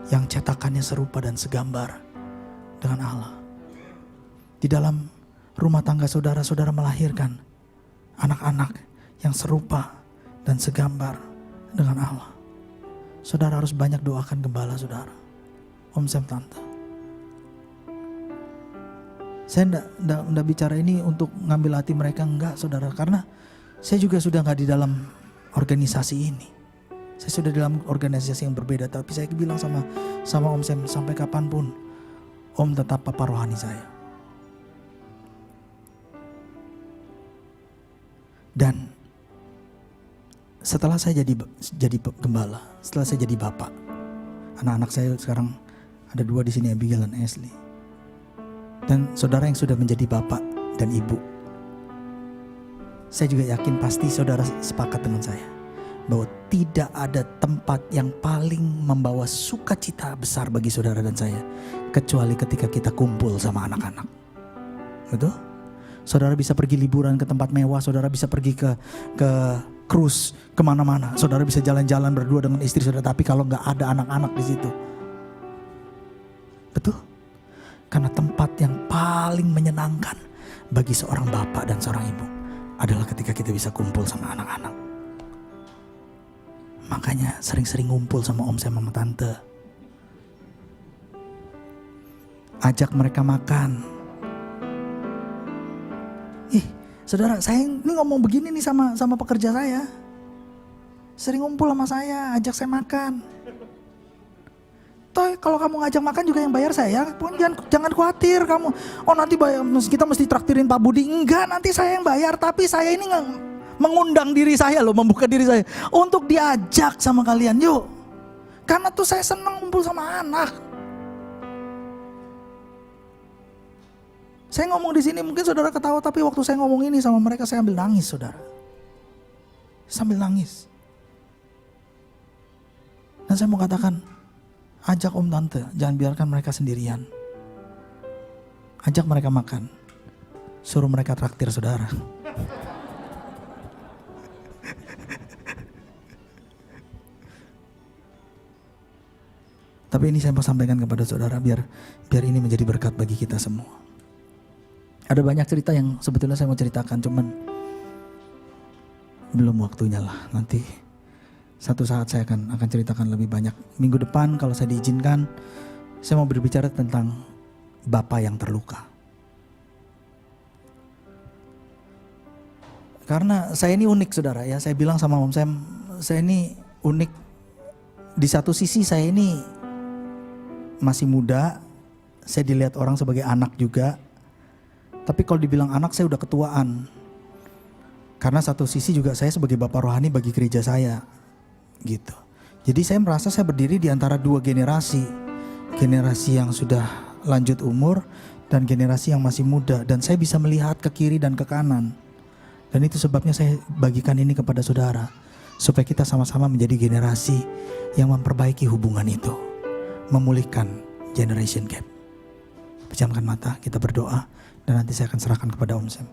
yang cetakannya serupa dan segambar dengan Allah. Di dalam rumah tangga saudara, saudara melahirkan anak-anak yang serupa dan segambar dengan Allah. Saudara harus banyak doakan gembala saudara. Om Sam, Tante. Saya enggak bicara ini untuk ngambil hati mereka, enggak saudara. Karena saya juga sudah enggak di dalam organisasi ini. Saya sudah dalam organisasi yang berbeda. Tapi saya bilang sama Om Sam, sampai kapanpun Om tetap papa rohani saya. Dan setelah saya jadi gembala, setelah saya jadi bapak, anak-anak saya sekarang ada 2 di sini, Abigail dan Ashley. Dan saudara yang sudah menjadi bapak dan ibu, saya juga yakin pasti saudara sepakat dengan saya bahwa tidak ada tempat yang paling membawa sukacita besar bagi saudara dan saya kecuali ketika kita kumpul sama anak-anak. Betul? Saudara bisa pergi liburan ke tempat mewah, saudara bisa pergi ke cruise kemana-mana, saudara bisa jalan-jalan berdua dengan istri saudara, tapi kalau nggak ada anak-anak di situ, betul? Karena tempat yang paling menyenangkan bagi seorang bapak dan seorang ibu adalah ketika kita bisa kumpul sama anak-anak. Makanya sering-sering ngumpul sama Om Sam sama Tante. Ajak mereka makan. Saudara, saya ini ngomong begini nih sama pekerja saya. Sering ngumpul sama saya, ajak saya makan. Toh kalau kamu ngajak makan juga yang bayar saya. Jangan khawatir kamu. Oh nanti bayar, kita mesti traktirin Pak Budi. Enggak, nanti saya yang bayar. Tapi saya ini mengundang diri saya loh, membuka diri saya untuk diajak sama kalian. Yuk. Karena tuh saya senang ngumpul sama anak. Saya ngomong di sini mungkin saudara ketawa, tapi waktu saya ngomong ini sama mereka saya sambil nangis, saudara. Sambil nangis. Dan saya mau katakan, ajak Om Tante, jangan biarkan mereka sendirian. Ajak mereka makan. Suruh mereka traktir, saudara. Tapi ini saya mau sampaikan kepada saudara biar ini menjadi berkat bagi kita semua. Ada banyak cerita yang sebetulnya saya mau ceritakan, cuman belum waktunya lah. Nanti satu saat saya akan ceritakan lebih banyak. Minggu depan kalau saya diizinkan, saya mau berbicara tentang Bapa yang terluka. Karena saya ini unik, saudara ya. Saya bilang sama Om Sam, saya ini unik. Di satu sisi saya ini masih muda, saya dilihat orang sebagai anak juga. Tapi kalau dibilang anak, saya udah ketuaan. Karena satu sisi juga saya sebagai bapak rohani bagi gereja saya. Gitu. Jadi saya merasa saya berdiri di antara dua generasi. Generasi yang sudah lanjut umur dan generasi yang masih muda. Dan saya bisa melihat ke kiri dan ke kanan. Dan itu sebabnya saya bagikan ini kepada saudara. Supaya kita sama-sama menjadi generasi yang memperbaiki hubungan itu. Memulihkan generation gap. Pejamkan mata, kita berdoa. Dan nanti saya akan serahkan kepada Om Sam.